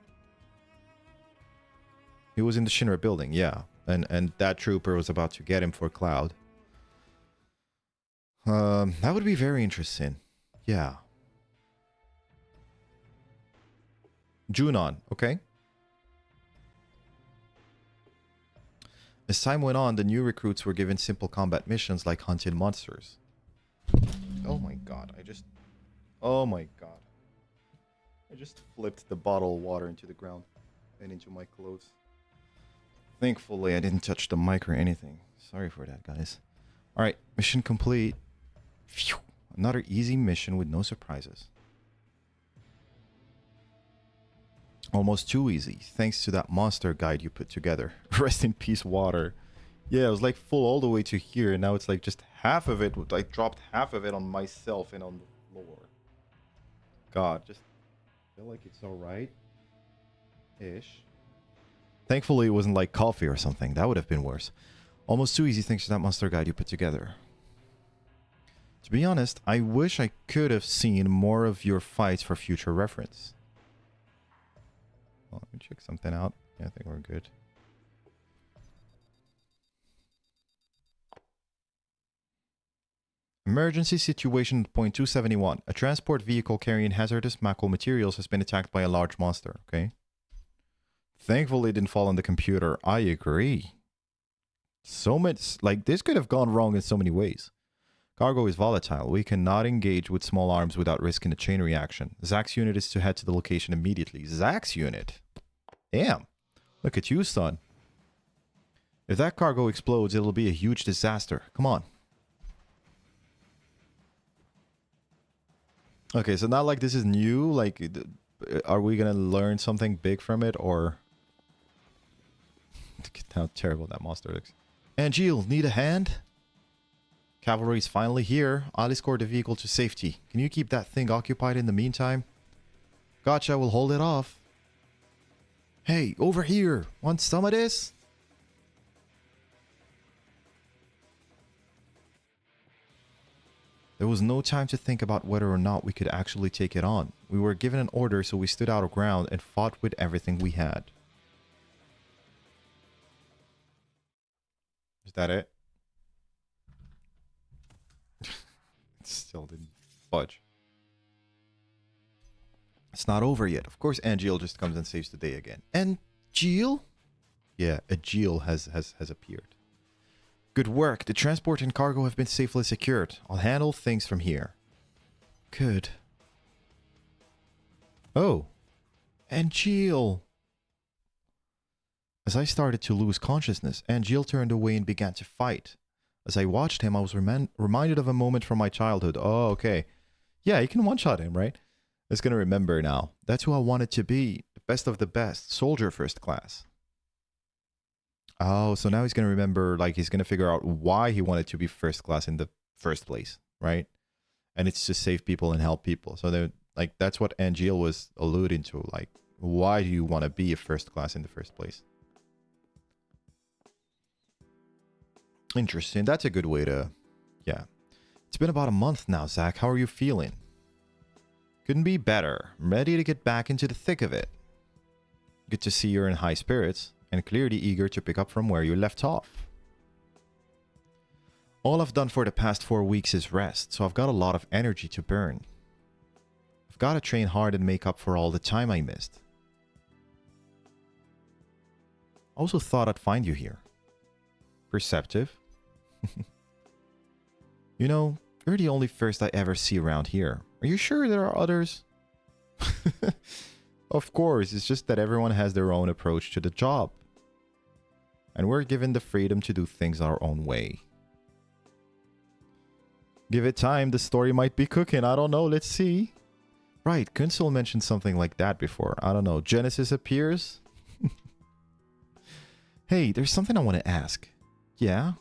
he was in the Shinra building, yeah, and that trooper was about to get him for Cloud. That would be very interesting. Yeah. Junon, okay. As time went on, the new recruits were given simple combat missions like hunting monsters. Oh my god, oh my god. I just flipped the bottle of water into the ground and into my clothes. Thankfully, I didn't touch the mic or anything. Sorry for that, guys. Alright, mission complete. Phew. Another easy mission with no surprises. Almost too easy, thanks to that monster guide you put together. Rest in peace, water. Yeah, it was like full all the way to here, and now it's like just half of it. I dropped half of it on myself and on the floor. God, just feel like it's alright. Ish. Thankfully, it wasn't like coffee or something. That would have been worse. Almost too easy thanks to that monster guide you put together. To be honest, I wish I could have seen more of your fights for future reference. Well, let me check something out. Yeah, I think we're good. Emergency situation at point 271. A transport vehicle carrying hazardous Mako materials has been attacked by a large monster. Okay. Thankfully, it didn't fall on the computer. I agree. So much, like, this could have gone wrong in so many ways. Cargo is volatile. We cannot engage with small arms without risking a chain reaction. Zach's unit is to head to the location immediately. Zach's unit? Damn. Look at you, son. If that cargo explodes, it'll be a huge disaster. Come on. Okay, so not like this is new. Like, are we going to learn something big from it, or... Look at how terrible that monster looks. Angeal, need a hand? Cavalry's finally here. I'll escort the vehicle to safety. Can you keep that thing occupied in the meantime? Gotcha, we'll hold it off. Hey, over here. Want some of this? There was no time to think about whether or not we could actually take it on. We were given an order, so we stood our ground and fought with everything we had. Is that it? It still didn't budge. It's not over yet. Of course, Angeal just comes and saves the day again. Angeal? Yeah, Angeal has appeared. Good work. The transport and cargo have been safely secured. I'll handle things from here. Good. Oh. Angeal. As I started to lose consciousness, Angeal turned away and began to fight. As I watched him, I was reminded of a moment from my childhood. Oh, okay. Yeah, you can one-shot him, right? I was going to remember now. That's who I wanted to be. The best of the best. Soldier first class. Oh, so now he's going to remember, like, he's going to figure out why he wanted to be first class in the first place, right? And it's to save people and help people. So, like, that's what Angeal was alluding to. Like, why do you want to be a first class in the first place? Interesting. That's a good way to... Yeah. It's been about a month now, Zach. How are you feeling? Couldn't be better. I'm ready to get back into the thick of it. Good to see you're in high spirits and clearly eager to pick up from where you left off. All I've done for the past 4 weeks is rest, so I've got a lot of energy to burn. I've got to train hard and make up for all the time I missed. Also thought I'd find you here. Perceptive. You know, you're the only first I ever see around here. Are you sure there are others? Of course, it's just that everyone has their own approach to the job. And we're given the freedom to do things our own way. Give it time, the story might be cooking. I don't know, let's see. Right, Kunsel mentioned something like that before. I don't know, Genesis appears? Hey, there's something I want to ask. Yeah?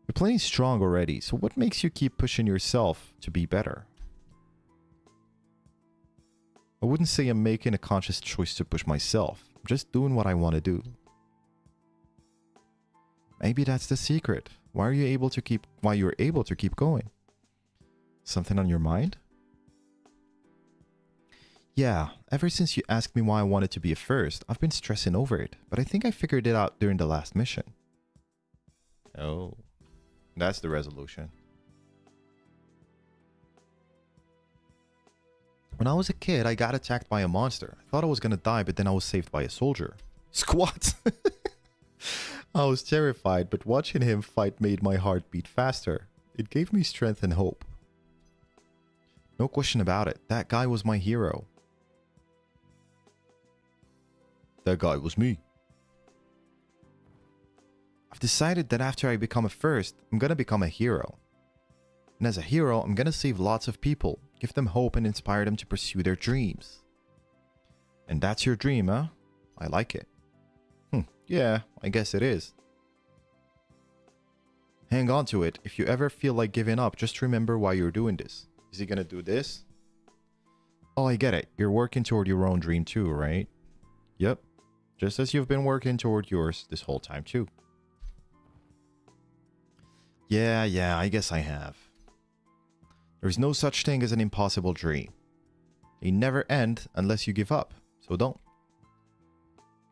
You're playing strong already, so what makes you keep pushing yourself to be better? I wouldn't say I'm making a conscious choice to push myself. I'm just doing what I want to do. Maybe that's the secret. Why you're able to keep going? Something on your mind? Yeah, ever since you asked me why I wanted to be a first, I've been stressing over it, but I think I figured it out during the last mission. Oh, that's the resolution. When I was a kid, I got attacked by a monster. I thought I was gonna die, but then I was saved by a soldier. Squat! I was terrified, but watching him fight made my heart beat faster. It gave me strength and hope. No question about it, that guy was my hero. That guy was me. I've decided that after I become a first, I'm gonna become a hero. And as a hero, I'm gonna save lots of people, give them hope and inspire them to pursue their dreams. And that's your dream, huh? I like it. Yeah, I guess it is. Hang on to it. If you ever feel like giving up, just remember why you're doing this. Is he gonna do this? Oh, I get it. You're working toward your own dream too, right? Yep. Just as you've been working toward yours this whole time too. Yeah, I guess I have. There's no such thing as an impossible dream. They never end unless you give up, so don't.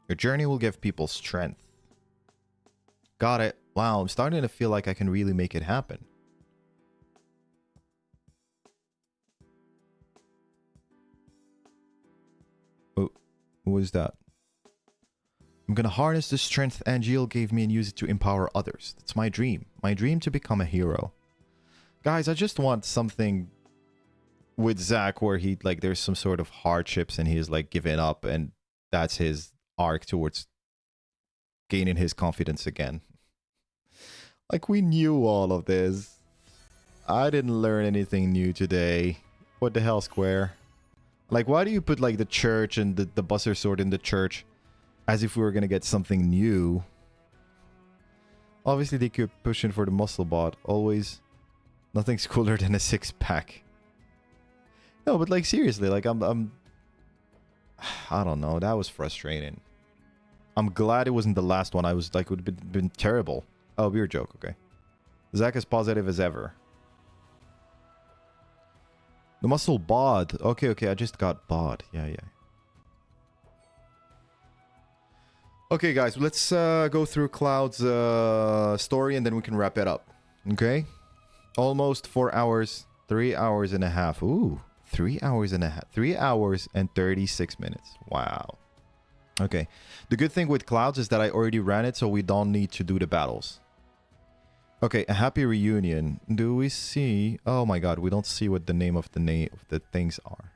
Your journey will give people strength. Got it. Wow, I'm starting to feel like I can really make it happen. Oh, who was that? I'm gonna harness the strength Angeal gave me and use it to empower others. That's my dream. My dream to become a hero. Guys, I just want something with Zack where he, like, there's some sort of hardships and he's, like, giving up and that's his arc towards gaining his confidence again. Like, we knew all of this. I didn't learn anything new today. What the hell, Square? Like, why do you put, like, the church and the Buster Sword in the church as if we were gonna get something new? Obviously, they keep pushing for the muscle bot. Always. Nothing's cooler than a six-pack. No, but, like, seriously, like, I'm I don't know. That was frustrating. I'm glad it wasn't the last one. I was like, it would have been terrible. Oh, weird joke. Okay. Zack is positive as ever. The muscle bod. Okay. I just got bod. Yeah. Okay, guys. Let's go through Cloud's story and then we can wrap it up. Okay. Almost 4 hours. 3 hours and a half. Ooh. 3 hours and a half. 3 hours and 36 minutes. Wow. Okay. The good thing with Clouds is that I already ran it, so we don't need to do the battles. Okay, a happy reunion. Do we see... Oh my god, we don't see what the name of the things are.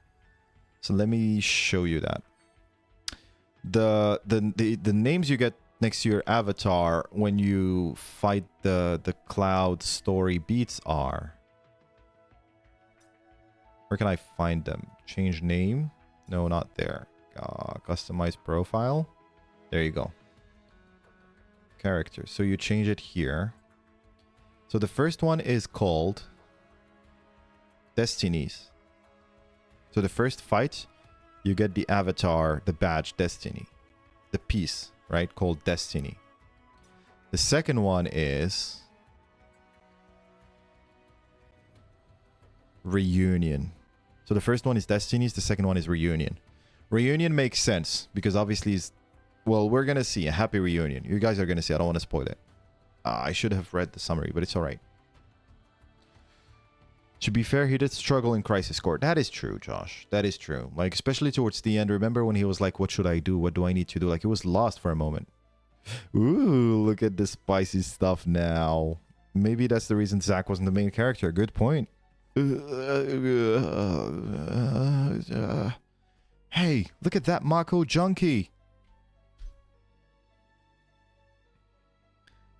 So let me show you that. The names you get next to your avatar when you fight the Cloud story beats are... Where can I find them? Change name? No, not there. Customize profile. There you go. Character. So you change it here. So the first one is called Destinies. So the first fight, you get the avatar, the badge Destiny. The piece, right? Called Destiny. The second one is Reunion. So the first one is Destinies, the second one is Reunion. Reunion makes sense because obviously, well, we're going to see a happy reunion. You guys are going to see. I don't want to spoil it. I should have read the summary, but it's all right. To be fair, he did struggle in Crisis Core. That is true, Josh. That is true. Like, especially towards the end. Remember when he was like, what should I do? What do I need to do? Like, he was lost for a moment. Ooh, look at the spicy stuff now. Maybe that's the reason Zack wasn't the main character. Good point. Hey, look at that Mako junkie.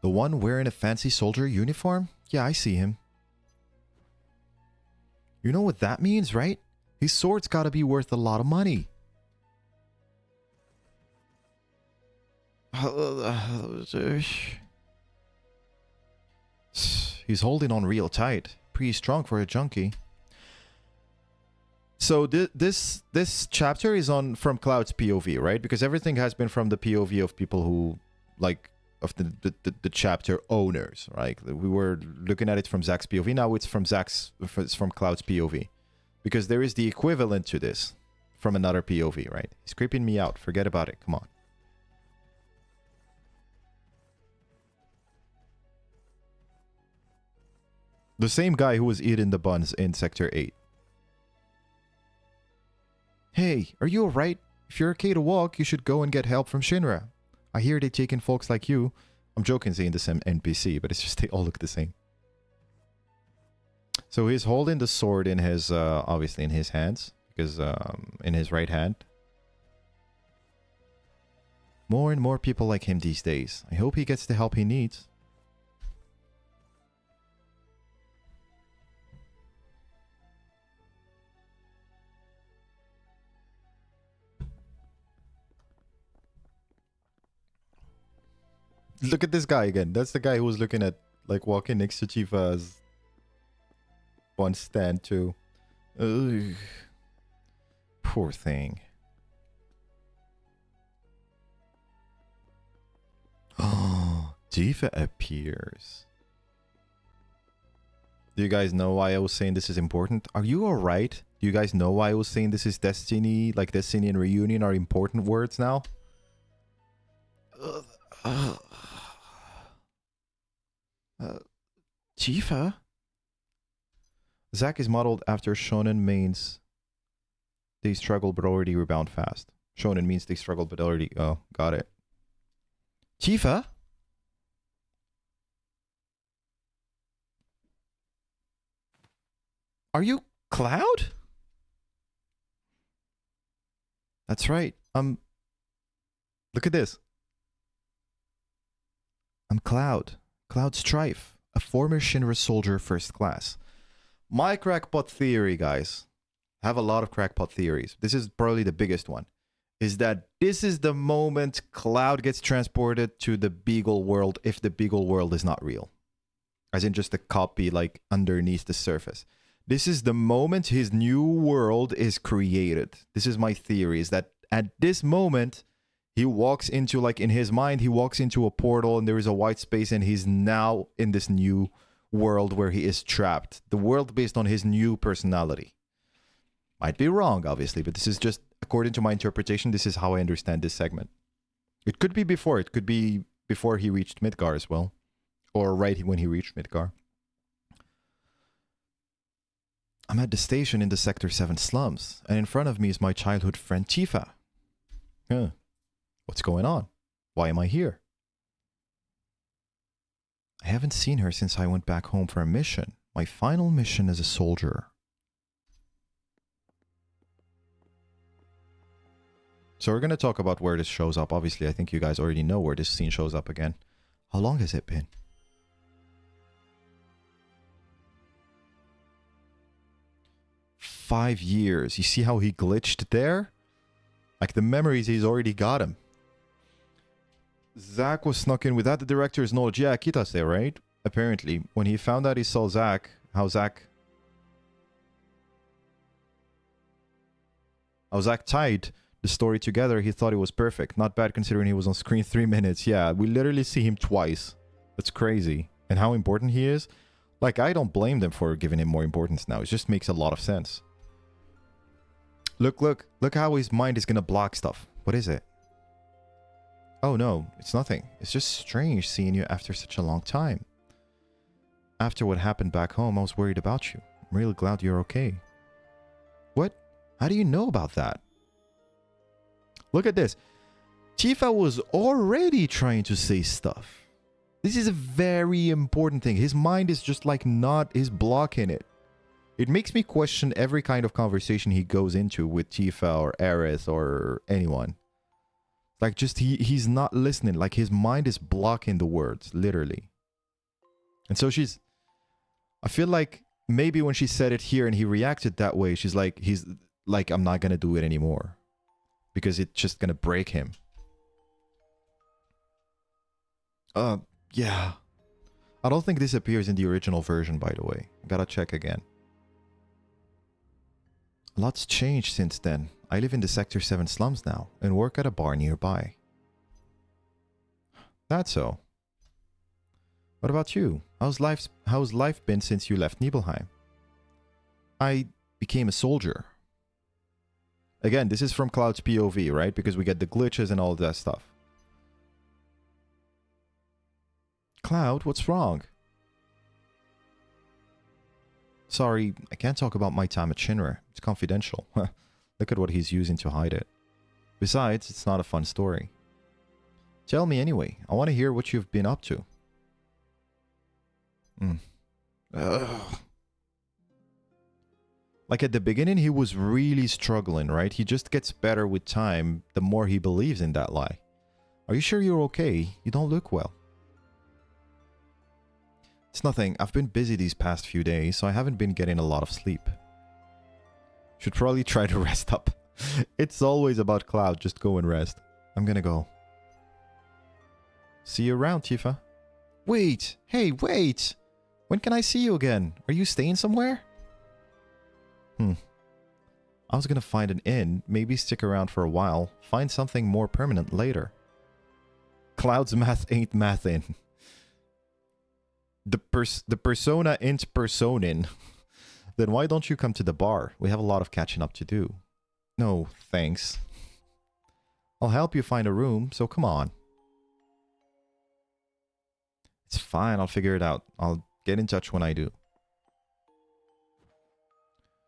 The one wearing a fancy soldier uniform? Yeah, I see him. You know what that means, right? His sword's gotta be worth a lot of money. He's holding on real tight. Pretty strong for a junkie. So this chapter is on from Cloud's POV, right? Because everything has been from the POV of people who, like, of the chapter owners, right? We were looking at it from Zack's POV. Now it's from Cloud's POV. Because there is the equivalent to this from another POV, right? He's creeping me out. Forget about it. Come on. The same guy who was eating the buns in Sector 8. Hey, are you alright? If you're okay to walk, you should go and get help from Shinra. I hear they take in folks like you. I'm joking saying the same NPC, but it's just they all look the same. So he's holding the sword in his, obviously in his hands. Because, in his right hand. More and more people like him these days. I hope he gets the help he needs. Look at this guy again. That's the guy who was looking at, like, walking next to Chifa's one stand too. Ugh. Poor thing. Oh, Chifa appears. Do you guys know why I was saying this is important? Are you alright? Do you guys know why I was saying this is Destiny? Like, Destiny and Reunion are important words now? Chifa? Zack is modeled after shonen means they struggle but already rebound fast. Shonen means they struggle but already... Oh, got it. Chifa? Are you Cloud? That's right. Look at this. I'm Cloud. Cloud Strife, a former Shinra soldier first class. My crackpot theory, guys, I have a lot of crackpot theories. This is probably the biggest one, is that this is the moment Cloud gets transported to the Beagle world if the Beagle world is not real. As in just a copy, like, underneath the surface. This is the moment his new world is created. This is my theory, is that at this moment... he walks into, like, in his mind, he walks into a portal and there is a white space and he's now in this new world where he is trapped. The world based on his new personality. Might be wrong, obviously, but this is just, according to my interpretation, this is how I understand this segment. It could be before. It could be before he reached Midgar as well. Or right when he reached Midgar. I'm at the station in the Sector 7 slums, and in front of me is my childhood friend Chifa. Huh. What's going on? Why am I here? I haven't seen her since I went back home for a mission. My final mission as a soldier. So we're going to talk about where this shows up. Obviously, I think you guys already know where this scene shows up again. How long has it been? "5 years. You see how he glitched there? Like, the memories, he's already got him. Zack was snuck in without the director's knowledge. Yeah, Kitase, right? Apparently. When he found out he saw Zack, how Zack tied the story together, he thought it was perfect. Not bad considering he was on screen 3 minutes. Yeah, we literally see him twice. That's crazy. And how important he is? Like, I don't blame them for giving him more importance now. It just makes a lot of sense. Look how his mind is gonna block stuff. What is it? Oh no, it's nothing. It's just strange seeing you after such a long time. After what happened back home, I was worried about you. I'm really glad you're okay. What? How do you know about that? Look at this. Tifa was already trying to say stuff. This is a very important thing. His mind is just like not, is blocking it. It makes me question every kind of conversation he goes into with Tifa or Aerith or anyone. Like just he's not listening. Like his mind is blocking the words, literally. And so I feel like maybe when she said it here and he reacted that way, he's like, I'm not going to do it anymore. Because it's just going to break him. Yeah. I don't think this appears in the original version, by the way. Gotta check again. Lots changed since then. I live in the Sector 7 slums now and work at a bar nearby. That's so. What about you? How's life been since you left Nibelheim? I became a soldier. Again, this is from Cloud's POV, right? Because we get the glitches and all that stuff. Cloud, what's wrong? Sorry, I can't talk about my time at Shinra. It's confidential. Look at what he's using to hide it. Besides, it's not a fun story. Tell me anyway. I want to hear what you've been up to. Like at the beginning, he was really struggling, right? He just gets better with time the more he believes in that lie. Are you sure you're okay? You don't look well. It's nothing. I've been busy these past few days, so I haven't been getting a lot of sleep. Should probably try to rest up. It's always about Cloud. Just go and rest. I'm gonna go. See you around, Tifa. Wait! Hey, wait! When can I see you again? Are you staying somewhere? I was gonna find an inn, maybe stick around for a while, find something more permanent later. Cloud's math ain't mathin'. The persona ain't personin'. Then why don't you come to the bar? We have a lot of catching up to do. No, thanks. I'll help you find a room, so come on. It's fine, I'll figure it out. I'll get in touch when I do.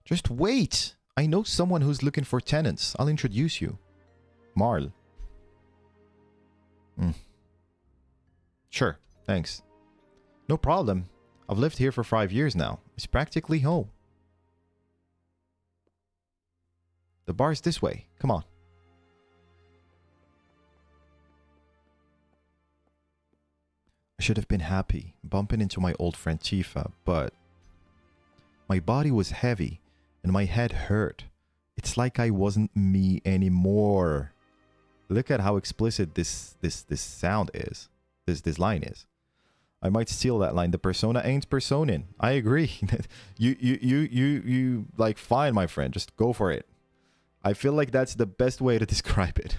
Just wait! I know someone who's looking for tenants. I'll introduce you. Marl. Sure, thanks. No problem. I've lived here for 5 years now. It's practically home. The bar's this way. Come on. I should have been happy, bumping into my old friend Tifa, but my body was heavy and my head hurt. It's like I wasn't me anymore. Look at how explicit this sound is. This line is. I might steal that line. The persona ain't personin'. I agree. you like fine, my friend. Just go for it. I feel like that's the best way to describe it.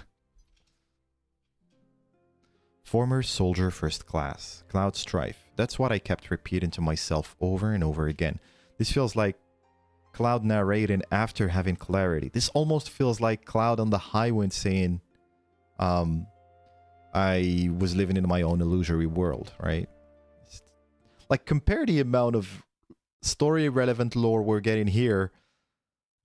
Former soldier first class. Cloud Strife. That's what I kept repeating to myself over and over again. This feels like Cloud narrating after having clarity. This almost feels like Cloud on the high wind saying, I was living in my own illusory world, right? Like, compare the amount of story-relevant lore we're getting here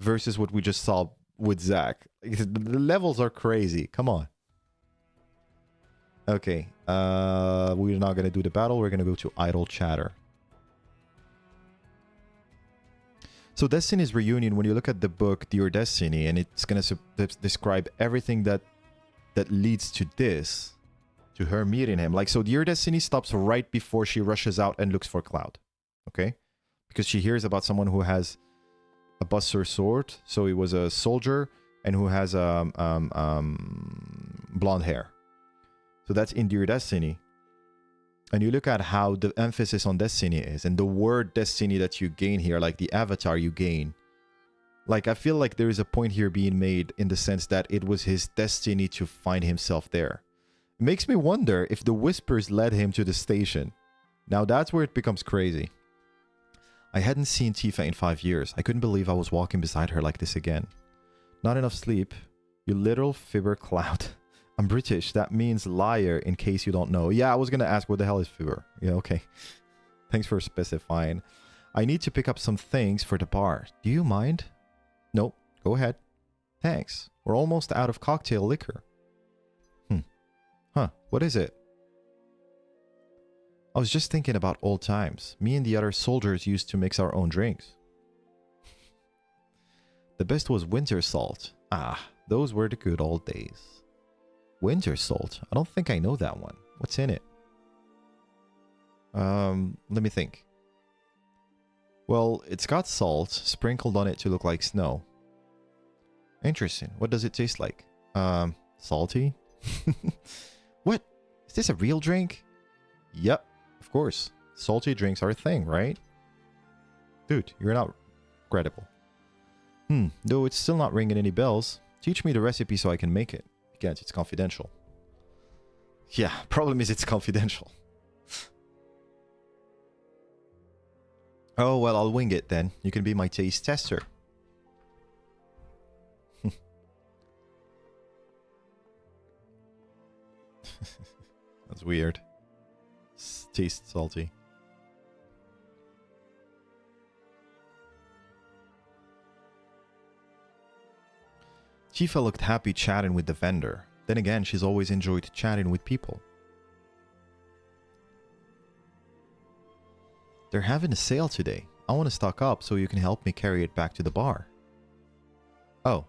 versus what we just saw with Zack. The levels are crazy. Come on. Okay. We're not going to do the battle. We're going to go to Idle Chatter. So Destiny's Reunion, when you look at the book Dear Destiny, and it's going to describe everything that leads to this, to her meeting him. Like, so Dear Destiny stops right before she rushes out and looks for Cloud. Okay? Because she hears about someone who has a Buster sword. So he was a soldier and who has blonde hair. So that's in Dear Destiny. And you look at how the emphasis on destiny is, and the word destiny that you gain here, like the avatar you gain. Like, I feel like there is a point here being made in the sense that it was his destiny to find himself there. It makes me wonder if the whispers led him to the station. Now that's where it becomes crazy. I hadn't seen Tifa in 5 years. I couldn't believe I was walking beside her like this again. Not enough sleep. You little fibber Cloud. I'm British. That means liar, in case you don't know. Yeah, I was going to ask, what the hell is fibber? Yeah, okay. Thanks for specifying. I need to pick up some things for the bar. Do you mind? Nope. Go ahead. Thanks. We're almost out of cocktail liquor. Huh, what is it? I was just thinking about old times. Me and the other soldiers used to mix our own drinks. The best was winter salt. Ah, those were the good old days. Winter salt? I don't think I know that one. What's in it? Let me think. Well, it's got salt sprinkled on it to look like snow. Interesting. What does it taste like? Salty? What? Is this a real drink? Yep, of course. Salty drinks are a thing, right? Dude, you're not credible. Though it's still not ringing any bells. Teach me the recipe so I can make it. Again, it's confidential. Yeah, problem is it's confidential. Oh, well, I'll wing it then. You can be my taste tester. That's weird. Tastes salty. Tifa looked happy chatting with the vendor. Then again, she's always enjoyed chatting with people. They're having a sale today. I want to stock up so you can help me carry it back to the bar. Oh,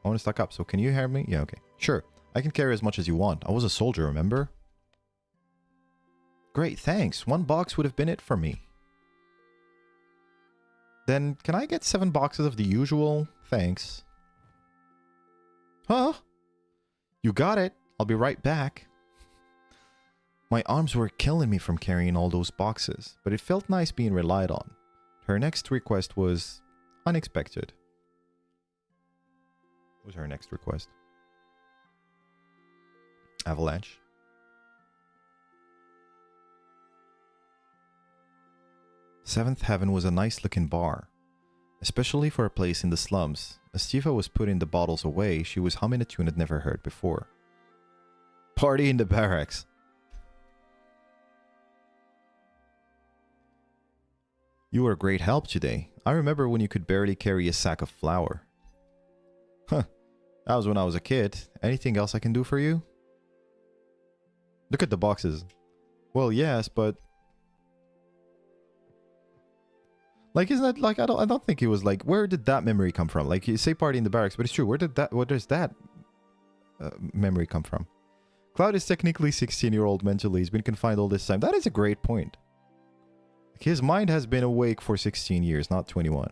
I want to stock up, so can you hear me? Yeah, okay. Sure, I can carry as much as you want. I was a soldier, remember? Great, thanks. 1 box would have been it for me. Then, can I get 7 boxes of the usual? Thanks. Huh? You got it. I'll be right back. My arms were killing me from carrying all those boxes, but it felt nice being relied on. Her next request was unexpected. What was her next request? Avalanche. Seventh Heaven was a nice-looking bar, especially for a place in the slums. As Tifa was putting the bottles away, she was humming a tune I'd never heard before. Party in the barracks. You were a great help today. I remember when you could barely carry a sack of flour. Huh. That was when I was a kid. Anything else I can do for you? Look at the boxes. Well, yes, but... Like, isn't that, like, I don't think it was, like, where did that memory come from? Like, you say party in the barracks, but it's true. Where does that memory come from? Cloud is technically 16-year-old mentally. He's been confined all this time. That is a great point. His mind has been awake for 16 years, not 21.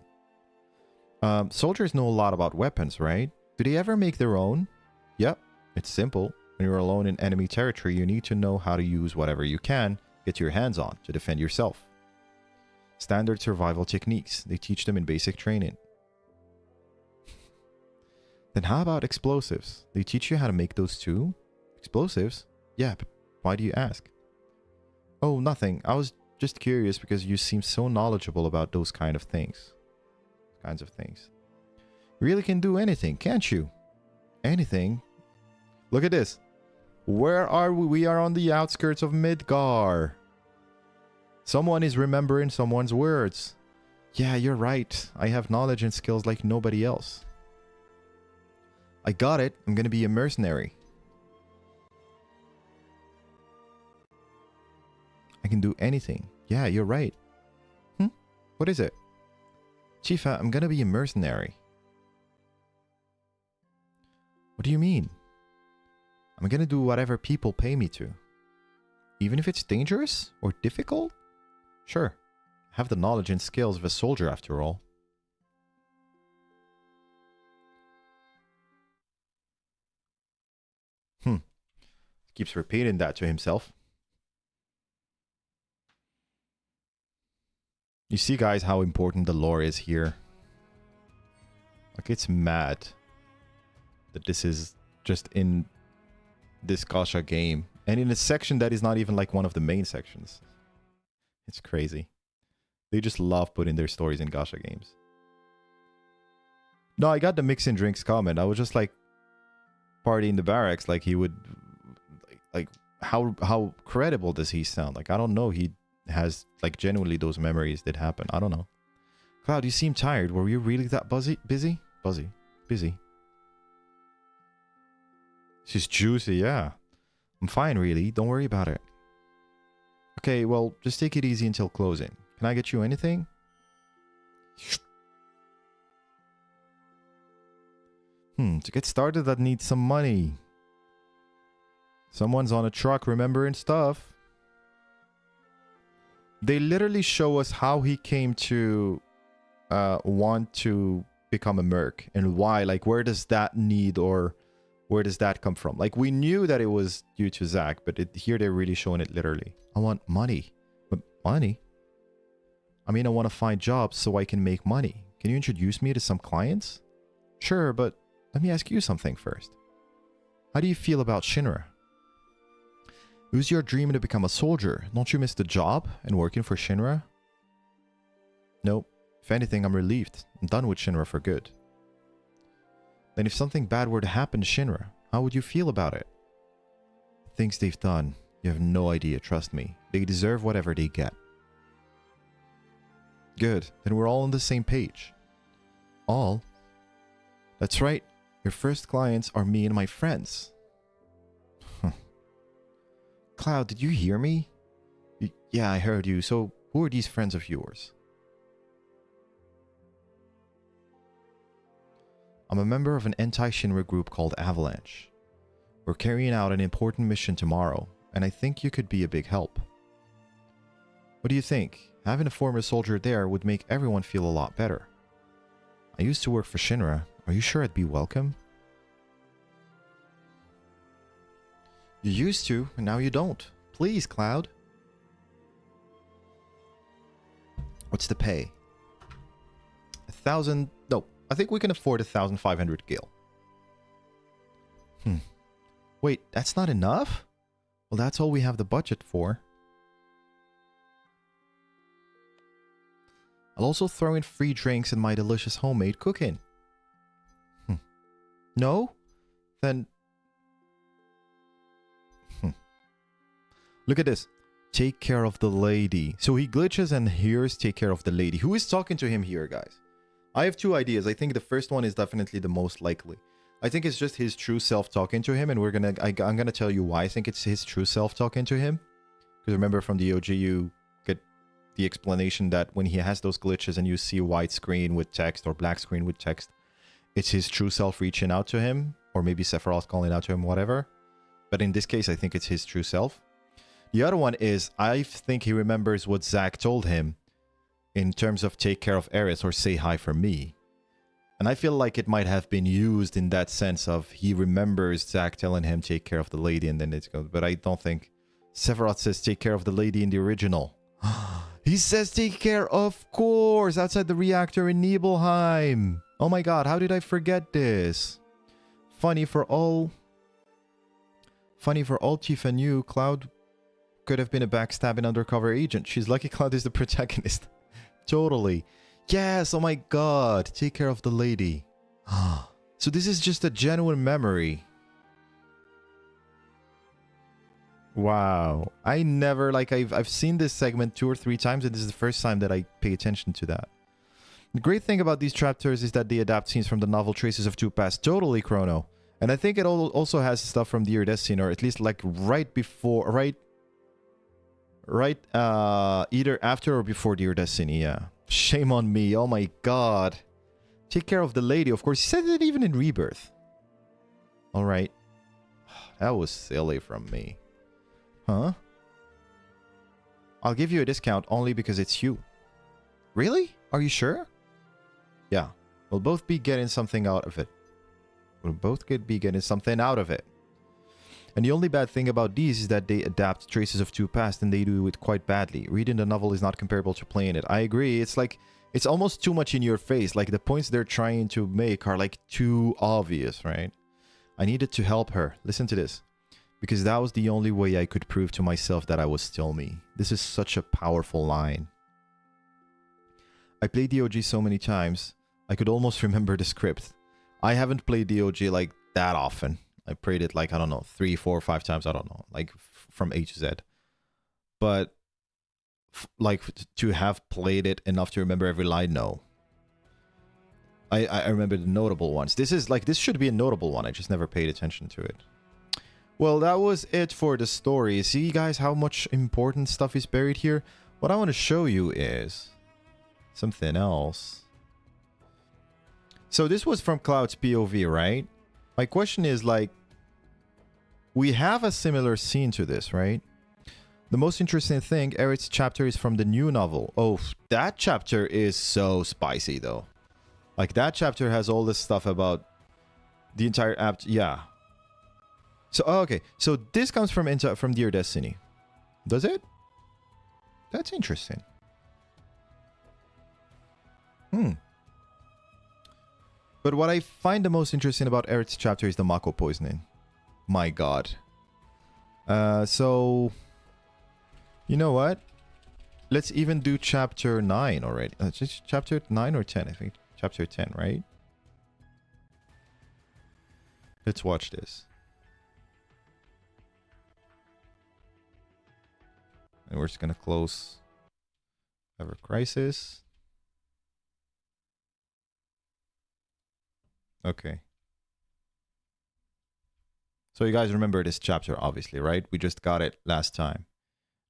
Soldiers know a lot about weapons, right? Do they ever make their own? Yep, it's simple. When you're alone in enemy territory, you need to know how to use whatever you can get your hands on to defend yourself. Standard survival techniques. They teach them in basic training. Then how about explosives? They teach you how to make those too? Explosives? Yeah, but why do you ask? Oh, nothing. I was just curious because you seem so knowledgeable about those kinds of things. You really can do anything, can't you? Anything? Look at this. Where are we? We are on the outskirts of Midgar. Someone is remembering someone's words. Yeah, you're right. I have knowledge and skills like nobody else. I got it. I'm gonna be a mercenary. I can do anything. Yeah, you're right. What is it? Tifa, I'm gonna be a mercenary. What do you mean? I'm gonna do whatever people pay me to. Even if it's dangerous or difficult? Sure. I have the knowledge and skills of a soldier after all. Keeps repeating that to himself. You see, guys, how important the lore is here. Like, it's mad that this is just in this gacha game. And in a section that is not even like one of the main sections. It's crazy. They just love putting their stories in gacha games. No, I got the mixing drinks comment. I was just like, party in the barracks. Like, he would... Like, how credible does he sound? Like, I don't know. He has, like, genuinely those memories did happen. I don't know. Cloud, you seem tired. Were you really that busy? Busy? Busy. She's juicy, yeah. I'm fine, really. Don't worry about it. Okay, well, just take it easy until closing. Can I get you anything? To get started, I'd need some money. Someone's on a truck remembering stuff. They literally show us how he came to want to become a merc and why. Like, where does that need or where does that come from? Like, we knew that it was due to Zach, but here they're really showing it literally. I want money. But money? I mean, I want to find jobs so I can make money. Can you introduce me to some clients? Sure, but let me ask you something first. How do you feel about Shinra? It was your dream to become a soldier. Don't you miss the job and working for Shinra? Nope. If anything, I'm relieved. I'm done with Shinra for good. Then if something bad were to happen to Shinra, how would you feel about it? The things they've done, you have no idea, trust me. They deserve whatever they get. Good. Then we're all on the same page. All? That's right. Your first clients are me and my friends. Cloud, did you hear me? Yeah, I heard you. So, who are these friends of yours? I'm a member of an anti-Shinra group called Avalanche. We're carrying out an important mission tomorrow, and I think you could be a big help. What do you think? Having a former soldier there would make everyone feel a lot better. I used to work for Shinra. Are you sure I'd be welcome? You used to, and now you don't. Please, Cloud. What's the pay? 1,000... No, I think we can afford 1,500 gil. Wait, that's not enough? Well, that's all we have the budget for. I'll also throw in free drinks and my delicious homemade cooking. No? Then... Look at this. Take care of the lady. So he glitches and hears take care of the lady. Who is talking to him here, guys? I have two ideas. I think the first one is definitely the most likely. I think it's just his true self talking to him, and I'm gonna tell you why I think it's his true self talking to him. Because remember from the OG, you get the explanation that when he has those glitches and you see a white screen with text or black screen with text, it's his true self reaching out to him, or maybe Sephiroth calling out to him, whatever. But in this case, I think it's his true self. The other one is, I think he remembers what Zach told him in terms of take care of Aerith or say hi for me. And I feel like it might have been used in that sense of he remembers Zach telling him take care of the lady and then it goes. But I don't think Sephiroth says take care of the lady in the original. He says take care, of course, outside the reactor in Nibelheim. Oh my god, how did I forget this? Funny for all Tifa knew, Cloud could have been a backstabbing undercover agent. She's lucky Cloud is the protagonist. Totally. Yes, oh my god. Take care of the lady. So this is just a genuine memory. Wow. I never, like, I've seen this segment 2 or 3 times, and this is the first time that I pay attention to that. The great thing about these chapters is that they adapt scenes from the novel Traces of Two Paths. Totally, Chrono. And I think it also has stuff from Dear Destiny, or at least like right before, either after or before Dear Destiny, yeah. Shame on me, oh my god. Take care of the lady, of course. He said it even in Rebirth. Alright. That was silly from me. Huh? I'll give you a discount only because it's you. Really? Are you sure? Yeah. We'll both be getting something out of it. And the only bad thing about these is that they adapt Traces of Two Past and they do it quite badly. Reading the novel is not comparable to playing it. I agree. It's like, it's almost too much in your face. Like the points they're trying to make are like too obvious, right? I needed to help her. Listen to this. Because that was the only way I could prove to myself that I was still me. This is such a powerful line. I played DOG so many times, I could almost remember the script. I haven't played DOG like that often. I played it like, I don't know, 3, 4, 5 times. I don't know, like from A to Z. But like to have played it enough to remember every line, no. I remember the notable ones. This is like, this should be a notable one. I just never paid attention to it. Well, that was it for the story. See, guys, how much important stuff is buried here? What I want to show you is something else. So this was from Cloud's POV, right? My question is, like, we have a similar scene to this, right? The most interesting thing, Eric's chapter is from the new novel. Oh, that chapter is so spicy, though. Like, that chapter has all this stuff about the entire app. Yeah. So, oh, okay. So this comes from Dear Destiny. Does it? That's interesting. But what I find the most interesting about Eric's chapter is the Mako poisoning. My god. So... You know what? Let's even do chapter 9 already. Just chapter 9 or 10, I think. Chapter 10, right? Let's watch this. And we're just going to close Ever Crisis. Okay. So you guys remember this chapter, obviously, right? We just got it last time.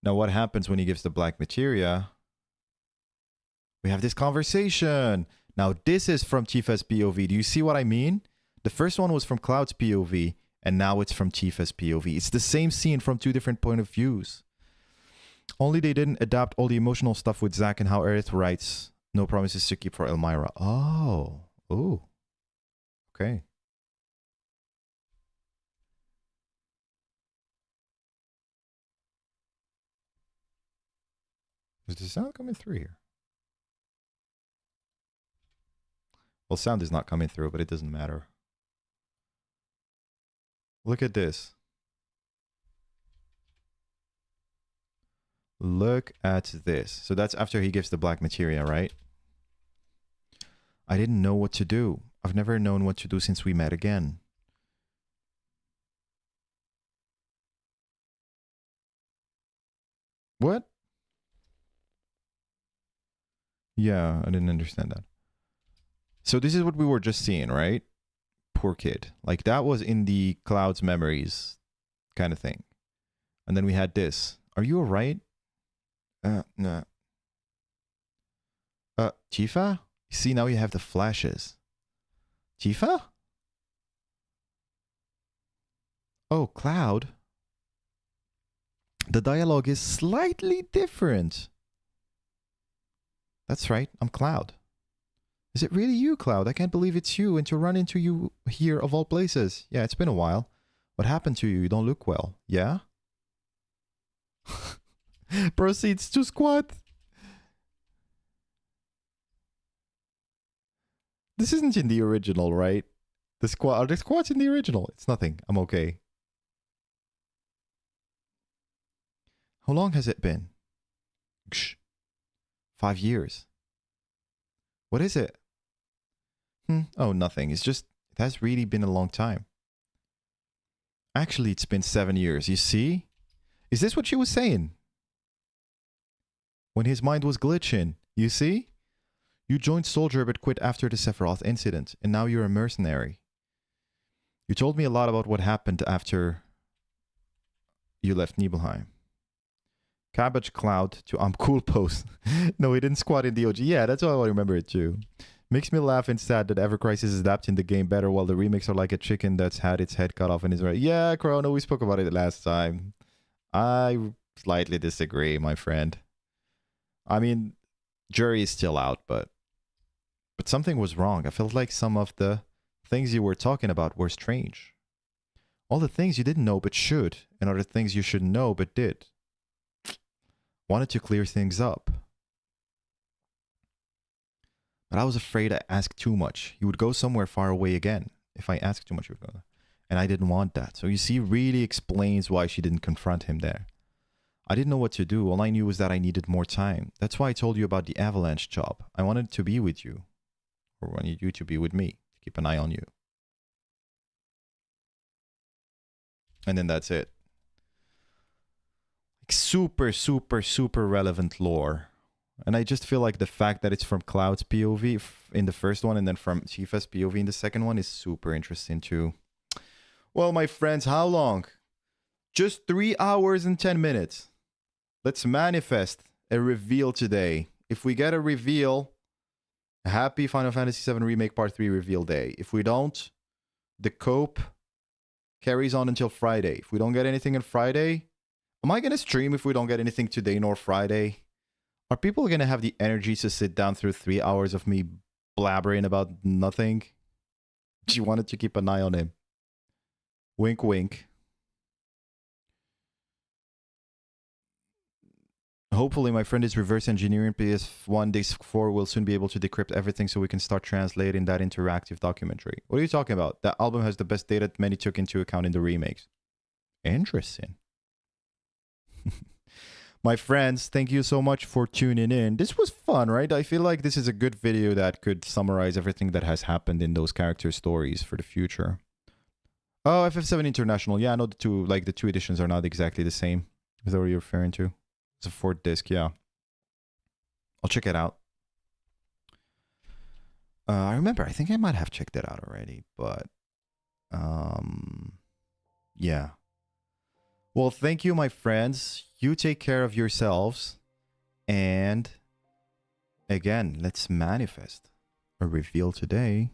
Now, what happens when he gives the black materia? We have this conversation. Now, this is from Tifa's POV. Do you see what I mean? The first one was from Cloud's POV, and now it's from Tifa's POV. It's the same scene from two different point of views. Only they didn't adapt all the emotional stuff with Zack and how Aerith writes, no promises to keep for Elmira. Oh. Ooh. Okay. Is the sound coming through here? Well, sound is not coming through, but it doesn't matter. Look at this. Look at this. So that's after he gives the black materia, right? I didn't know what to do. I've never known what to do since we met again. What? Yeah, I didn't understand that. So this is what we were just seeing, right? Poor kid. Like, that was in the Cloud's memories kind of thing. And then we had this. Are you alright? No. Tifa? See, now you have the flashes. Tifa? Oh, Cloud. The dialogue is slightly different. That's right, I'm Cloud. Is it really you, Cloud? I can't believe it's you, and to run into you here of all places. Yeah, it's been a while. What happened to you? You don't look well. Yeah? Proceeds to squat. This isn't in the original, right? The squat. Are the squats in the original? It's nothing. I'm okay. How long has it been? Shh. 5 years. What is it? Oh, nothing. It's just, it has really been a long time. Actually, it's been 7 years. You see? Is this what she was saying? When his mind was glitching. You see? You joined Soldier but quit after the Sephiroth incident, and now you're a mercenary. You told me a lot about what happened after you left Nibelheim. Cabbage Cloud to I'm cool post. No, he didn't squat in the OG. Yeah, that's why I remember it too. Makes me laugh and sad that Ever Crisis is adapting the game better while the remakes are like a chicken that's had its head cut off and is right. Yeah, Chrono, we spoke about it last time. I slightly disagree, my friend. I mean, jury is still out, but something was wrong. I felt like some of the things you were talking about were strange. All the things you didn't know but should, and other things you should know but did. Wanted to clear things up. But I was afraid I asked too much. He would go somewhere far away again. If I asked too much, he would go. And I didn't want that. So you see, really explains why she didn't confront him there. I didn't know what to do. All I knew was that I needed more time. That's why I told you about the avalanche job. I wanted to be with you. Or wanted you to be with me. To keep an eye on you. And then that's it. Like super, super, super relevant lore. And I just feel like the fact that it's from Cloud's POV in the first one and then from Tifa's POV in the second one is super interesting too. Well, my friends, how long? Just 3 hours and 10 minutes. Let's manifest a reveal today. If we get a reveal, happy Final Fantasy VII Remake Part 3 reveal day. If we don't, the cope carries on until Friday. If we don't get anything on Friday, am I going to stream if we don't get anything today nor Friday? Are people going to have the energy to sit down through 3 hours of me blabbering about nothing? She wanted to keep an eye on him. Wink, wink. Hopefully, my friend is reverse engineering PS1 Disc 4 will soon be able to decrypt everything so we can start translating that interactive documentary. What are you talking about? That album has the best data many took into account in the remakes. Interesting. My friends, thank you so much for tuning in. This was fun, right? I feel like this is a good video that could summarize everything that has happened in those character stories for the future. Oh, FF7 International. Yeah, I know the two editions are not exactly the same. Is that what you're referring to? It's a 4th disc, yeah. I'll check it out. I remember, I think I might have checked it out already, but yeah. Well, thank you, my friends. You take care of yourselves. And again, let's manifest a reveal today.